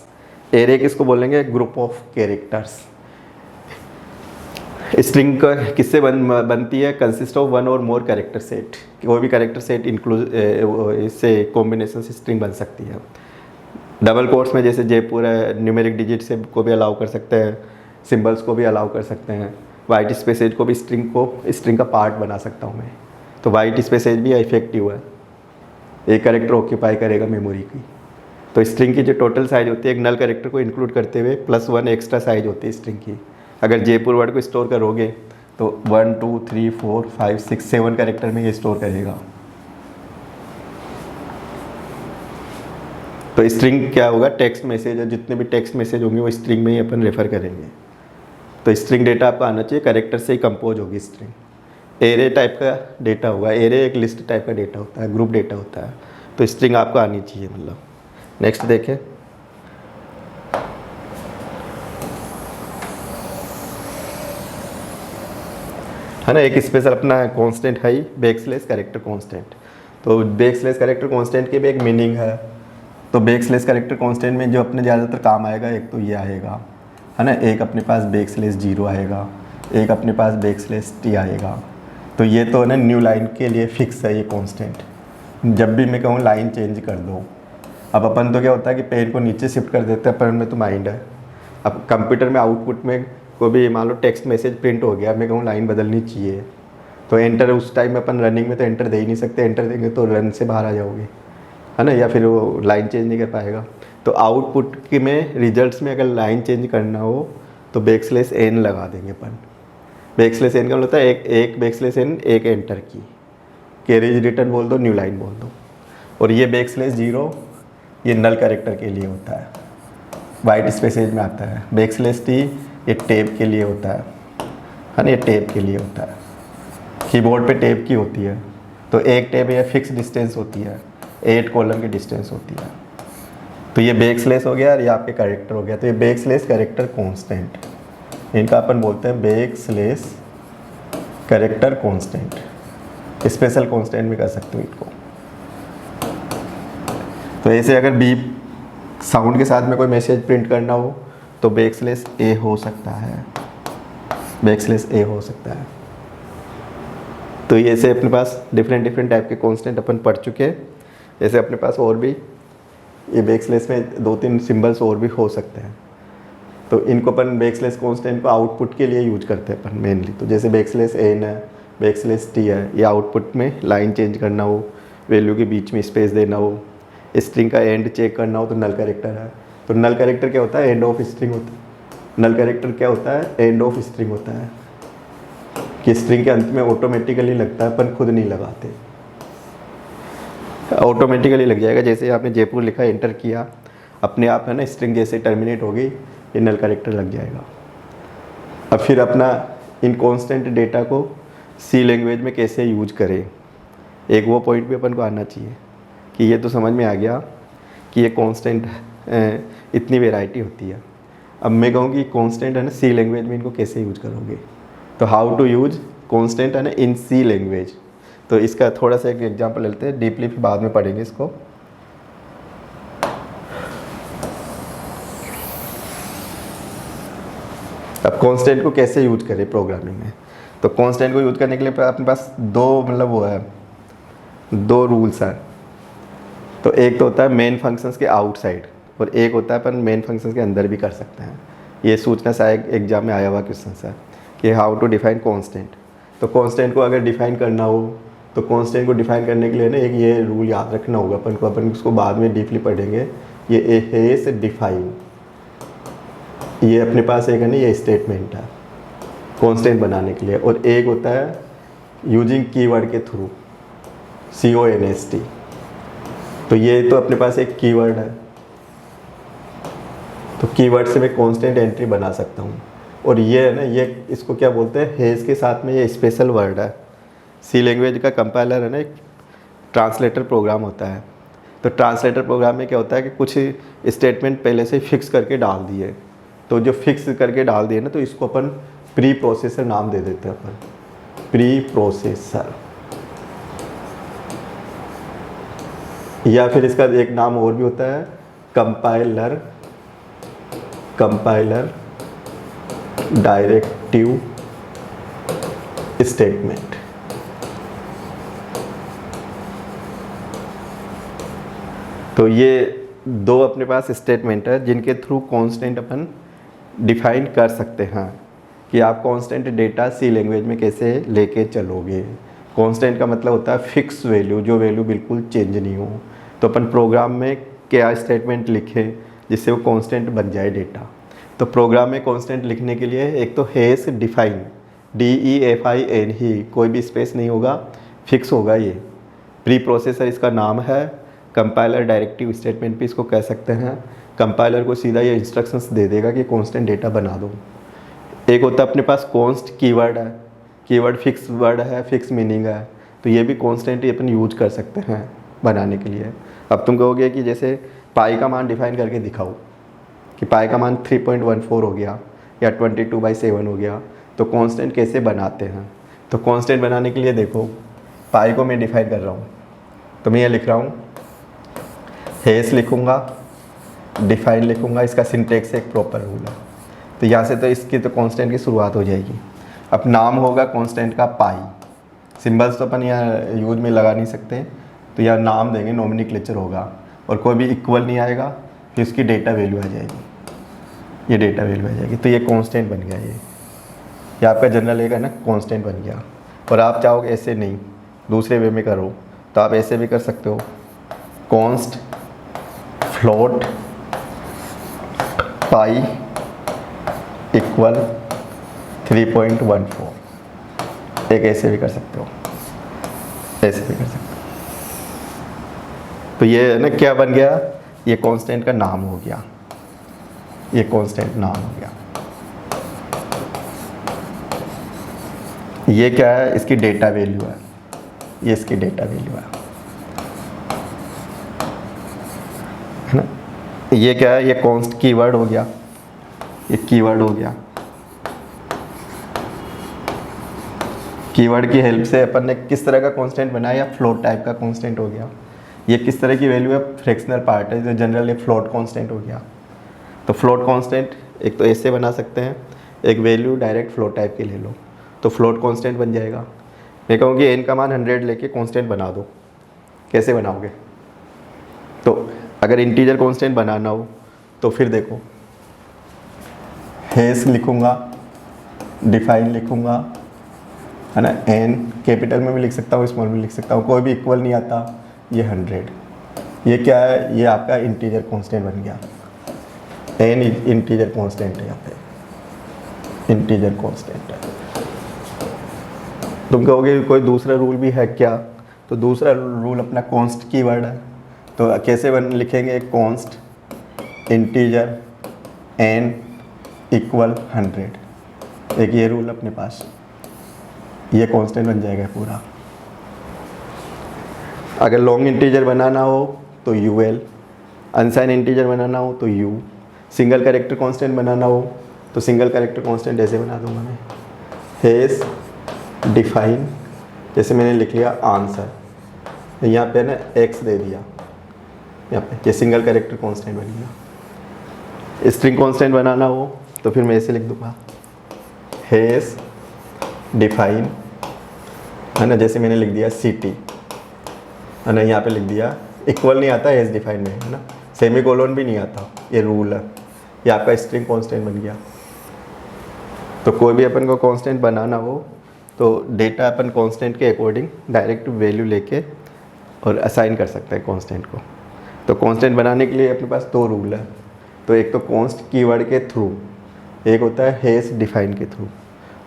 एरे किसको बोलेंगे? Group of characters. स्ट्रिंग किससे बनती है? कंसिस्ट ऑफ 1 और मोर कैरेक्टर सेट। कोई भी कैरेक्टर सेट इंक्लूड इससे कॉम्बिनेशन से स्ट्रिंग बन सकती है। डबल कोट्स में जैसे जयपुर है, न्यूमेरिक डिजिट से को भी अलाउ कर सकते हैं, सिंबल्स को भी अलाउ कर सकते हैं। वाइट स्पेसेज को भी स्ट्रिंग का पार्ट बना सकता हूँ मैं। तो वाइट स्पेसेज भी इफेक्टिव है, एक कैरेक्टर ऑक्यूपाई करेगा मेमोरी की। तो स्ट्रिंग की जो टोटल साइज होती है एक नल कैरेक्टर को इंक्लूड करते हुए +1 एक्स्ट्रा साइज होती है स्ट्रिंग की। अगर जयपुर वर्ड को स्टोर करोगे तो 1 2 3 4 5 6 7 कैरेक्टर में ये स्टोर करेगा। तो स्ट्रिंग क्या होगा? टेक्स्ट मैसेज है, जितने भी टेक्स्ट मैसेज होंगे वो स्ट्रिंग में ही अपन रेफर करेंगे। तो स्ट्रिंग डेटा आपका आना चाहिए, कैरेक्टर से ही कंपोज होगी स्ट्रिंग। एरे टाइप का डेटा होगा, एरे एक लिस्ट टाइप का डेटा होता है, ग्रुप डेटा होता है। तो स्ट्रिंग आपको आनी चाहिए। मतलब नेक्स्ट देखें, है ना, एक स्पेशल अपना कांस्टेंट है ही बैकस्लैश कैरेक्टर कांस्टेंट। तो बैकस्लैश कैरेक्टर कांस्टेंट की भी एक मीनिंग है। तो बैकस्लैश कैरेक्टर कांस्टेंट में जो अपने ज़्यादातर काम आएगा, एक तो ये आएगा, है ना, एक अपने पास बैकस्लैश 0 आएगा, एक अपने पास बैकस्लैश t आएगा। तो ये तो ना न्यू लाइन के लिए फिक्स है ये कांस्टेंट। जब भी मैं कहूँ लाइन चेंज कर दो, अब अपन तो क्या होता है कि पेन को नीचे शिफ्ट कर देते हैं, अपन में तो माइंड है। अब कंप्यूटर में आउटपुट में कोई भी मान लो टेक्स्ट मैसेज प्रिंट हो गया, मैं कहूँ लाइन बदलनी चाहिए, तो एंटर उस टाइम में अपन रनिंग में तो एंटर दे ही नहीं सकते, एंटर देंगे तो रन से बाहर आ जाओगे, है ना, या फिर वो लाइन चेंज नहीं कर पाएगा। तो आउटपुट के में रिजल्ट्स में अगर लाइन चेंज करना हो तो बैकस्लैश n लगा देंगे अपन। बैकस्लैश n का मतलब होता है एक बैकस्लैश n, एक एंटर की, कैरेज रिटर्न बोल दो, न्यू लाइन बोल दो। और ये बैकस्लैश 0 ये नल कैरेक्टर के लिए होता है, वाइट स्पेसेज में आता है। बैकस्लैश t ये टैब के लिए होता है ना, ये टैब के लिए होता है, कीबोर्ड पे टैब की होती है। तो एक टैब ये फिक्स डिस्टेंस होती है, 8 कॉलम की डिस्टेंस होती है। तो ये बैकस्लैश हो गया और ये आपके कैरेक्टर हो गया। तो ये बैकस्लैश कैरेक्टर कांस्टेंट, इनका अपन बोलते हैं backslash character constant. Special constant भी कर सकते हो इनको। तो ऐसे अगर बीप साउंड के साथ में कोई मैसेज प्रिंट करना हो तो बैकस्लैश a हो सकता है, बैकस्लैश a हो सकता है। तो ये ऐसे अपने पास डिफरेंट टाइप के कांस्टेंट अपन पढ़ चुके हैं। ऐसे अपने पास और भी ये बैकस्लैश में 2-3 सिंबल्स और भी हो सकते हैं। तो इनको अपन बैकस्लैश कांस्टेंट को आउटपुट के लिए यूज करते हैं अपन मेनली। तो जैसे बैकस्लैश n है, बैकस्लैश t है, ये आउटपुट में लाइन चेंज करना हो, वैल्यू के बीच में स्पेस देना हो, स्ट्रिंग का एंड चेक करना हो तो नल कैरेक्टर है। तो नल कैरेक्टर क्या होता है? एंड ऑफ स्ट्रिंग होता है। नल कैरेक्टर क्या होता है? एंड ऑफ स्ट्रिंग होता है, कि स्ट्रिंग के अंत में ऑटोमेटिकली लगता है, अपन खुद नहीं लगाते, ऑटोमेटिकली लग जाएगा। जैसे आपने जयपुर लिखा, एंटर किया, अपने आप है ना स्ट्रिंग जैसे टर्मिनेट होगी, ये नल कैरेक्टर लग जाएगा। अब फिर अपना इन कांस्टेंट डेटा को सी लैंग्वेज में कैसे यूज करें, एक वो पॉइंट भी अपन को आना चाहिए कि ये तो समझ में आ गया कि ये कांस्टेंट इतनी वैरायटी होती है। अब मैं कहूँ कि कांस्टेंट है ना सी लैंग्वेज में इनको कैसे यूज करोगे, तो हाउ टू यूज कांस्टेंट है ना इन सी लैंग्वेज। तो इसका थोड़ा सा एक एग्जांपल लेते हैं, डीपली फिर बाद में पढ़ेंगे इसको। अब कांस्टेंट को कैसे यूज करें प्रोग्रामिंग में, तो कांस्टेंट को यूज करने के लिए अपने पास दो मतलब वो है, दो रूल्स हैं। तो एक तो होता है मेन फंक्शंस के आउटसाइड और एक होता है अपन मेन फंक्शंस के अंदर भी कर सकते हैं। ये सूचना शायद एग्जाम में आया हुआ क्वेश्चन है कि हाउ टू डिफाइन कांस्टेंट। तो कांस्टेंट को अगर डिफाइन करना हो तो कांस्टेंट को डिफाइन करने के लिए ना एक ये रूल याद रखना होगा अपन को, अपन उसको बाद में डीपली पढ़ेंगे। ये है से डिफाइन, ये अपने पास एक है ना ये स्टेटमेंट है कांस्टेंट बनाने के लिए, और एक होता है यूजिंग कीवर्ड के थ्रू, CONST। तो ये तो अपने पास एक कीवर्ड है, तो कीवर्ड से मैं कांस्टेंट एंट्री बना सकता हूँ। और ये है ना ये इसको क्या बोलते हैं, हेज के साथ में ये स्पेशल वर्ड है। सी लैंग्वेज का कंपाइलर है ना एक ट्रांसलेटर प्रोग्राम होता है। तो ट्रांसलेटर प्रोग्राम में क्या होता है कि कुछ स्टेटमेंट पहले से फिक्स करके डाल दिए, तो जो फिक्स करके डाल दिए ना तो इसको अपन प्री प्रोसेसर नाम दे देते हैं अपन, प्री प्रोसेसर। या फिर इसका एक नाम और भी होता है कंपाइलर, कंपाइलर डायरेक्टिव स्टेटमेंट। तो ये दो अपने पास स्टेटमेंट है जिनके थ्रू कांस्टेंट अपन डिफाइन कर सकते हैं कि आप कांस्टेंट डेटा सी लैंग्वेज में कैसे लेके चलोगे। कांस्टेंट का मतलब होता है फिक्स वैल्यू, जो वैल्यू बिल्कुल चेंज नहीं हो। तो अपन प्रोग्राम में क्या स्टेटमेंट लिखें जिससे वो कांस्टेंट बन जाए डेटा। तो प्रोग्राम में कांस्टेंट लिखने के लिए एक तो हैश डिफाइन, DEFIN ही, कोई भी स्पेस नहीं होगा, फिक्स होगा ये। प्री प्रोसेसर इसका नाम है, कंपाइलर डायरेक्टिव स्टेटमेंट भी इसको कह सकते हैं। कंपाइलर को सीधा ये इंस्ट्रक्शंस दे देगा कि कांस्टेंट डेटा बना दो। एक होता है अपने पास कॉन्स्ट कीवर्ड है, कीवर्ड फिक्स वर्ड है, फिक्स मीनिंग है, तो ये भी कांस्टेंट ही अपन यूज कर सकते हैं बनाने के लिए। अब तुम कहोगे कि जैसे पाई का मान डिफाइन करके दिखाओ कि पाई का मान 3.14 हो गया या 22/7 हो गया, तो कांस्टेंट कैसे बनाते हैं। तो कांस्टेंट बनाने के लिए देखो, पाई को मैं डिफाइन कर रहा हूँ, तो मैं ये लिख रहा हूँ, हैश लिखूँगा, डिफाइन लिखूँगा, इसका सिंटेक्स एक प्रॉपर रूल है। तो यहाँ से तो इसकी तो कांस्टेंट की शुरुआत हो जाएगी। अब नाम होगा कांस्टेंट का पाई, सिंबल्स तो अपन यहाँ यूज में लगा नहीं सकते, तो यहाँ नाम देंगे, नोमेनक्लेचर होगा, और कोई भी इक्वल नहीं आएगा, फिर इसकी डेटा वैल्यू आ जाएगी, ये डेटा वैल्यू आ जाएगी। तो ये कांस्टेंट बन गया, ये आपका जनरल एक है ना कांस्टेंट बन गया। और आप चाहोगे ऐसे नहीं, दूसरे वे में करो, तो आप ऐसे भी कर सकते हो, कॉन्स्ट फ्लोट पाई इक्वल 3.14, एक ऐसे भी कर सकते हो, ऐसे भी कर सकते हो। तो ये ना क्या बन गया, ये कांस्टेंट का नाम हो गया, ये कांस्टेंट नाम हो गया। ये क्या है, इसकी डेटा वैल्यू है, ये इसकी डेटा वैल्यू है ना। ये क्या है, ये कॉन्स्ट कीवर्ड हो गया, ये कीवर्ड हो गया। कीवर्ड की हेल्प से अपन ने किस तरह का कांस्टेंट बनाया, या फ्लोट टाइप का कांस्टेंट हो गया। ये किस तरह की वैल्यू है, फ्रैक्शनल पार्ट है, जो जनरल एक फ्लोट कांस्टेंट हो गया। तो फ्लोट कांस्टेंट एक तो ऐसे बना सकते हैं, एक वैल्यू डायरेक्ट फ्लोट टाइप की ले लो, तो फ्लोट कांस्टेंट बन जाएगा। मैं कहूँगी n का मान 100 लेके कांस्टेंट बना दो, कैसे बनाओगे। तो अगर इंटीजर कांस्टेंट बनाना हो तो फिर देखो, हैश लिखूँगा, डिफाइन लिखूँगा, है ना, n कैपिटल में भी लिख सकता हूँ, स्मॉल में लिख सकता हूँ, कोई भी इक्वल नहीं आता, ये 100। ये क्या है, ये आपका इंटीजर कांस्टेंट बन गया, n इंटीजर कांस्टेंट है, यहाँ पे इंटीजर कांस्टेंट है। तुम कहोगे कोई दूसरा रूल भी है क्या, तो दूसरा रूल अपना कॉन्स्ट कीवर्ड है। तो कैसे लिखेंगे, कॉन्स्ट इंटीजर n इक्वल 100, एक ये रूल अपने पास, ये कांस्टेंट बन जाएगा पूरा। अगर लॉन्ग इंटीजर बनाना हो तो ul, अनसाइन इंटीजर बनाना हो तो u, सिंगल कैरेक्टर कांस्टेंट बनाना हो तो सिंगल कैरेक्टर कांस्टेंट ऐसे बना दूंगा मैं, हैज़ डिफाइन, जैसे मैंने लिख लिया आंसर, यहाँ पे ना एक्स दे दिया, यहाँ पे ये सिंगल कैरेक्टर कांस्टेंट बन गया। स्ट्रिंग कांस्टेंट बनाना हो तो फिर मैं ऐसे लिख दूंगा, हैज़ डिफाइन, है ना, जैसे मैंने लिख दिया सिटी, है ना, यहाँ पे लिख दिया, इक्वल नहीं आता हैज़ डिफाइन में, है ना, सेमी कोलोन भी नहीं आता, ये रूल है, ये आपका स्ट्रिंग कांस्टेंट बन गया। तो कोई भी अपन को कांस्टेंट बनाना हो तो डेटा अपन कांस्टेंट के अकॉर्डिंग डायरेक्ट वैल्यू लेके और असाइन कर सकते हैं कांस्टेंट को। तो कांस्टेंट बनाने के लिए अपने पास दो रूल है, तो एक तो कॉन्स्ट कीवर्ड के थ्रू, एक होता है हैज़ डिफाइन के थ्रू।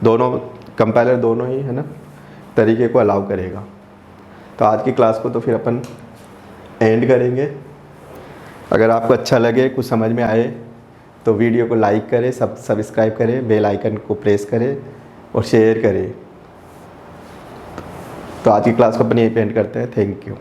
दोनों कंपाइलर दोनों ही, है ना, तरीके को अलाउ करेगा। तो आज की क्लास को तो फिर अपन एंड करेंगे। अगर आपको अच्छा लगे, कुछ समझ में आए तो वीडियो को लाइक करें, सब्सक्राइब करें, बेल आइकन को प्रेस करें और शेयर करें। तो आज की क्लास को अपन यहीं पे एंड करते हैं। Thank you.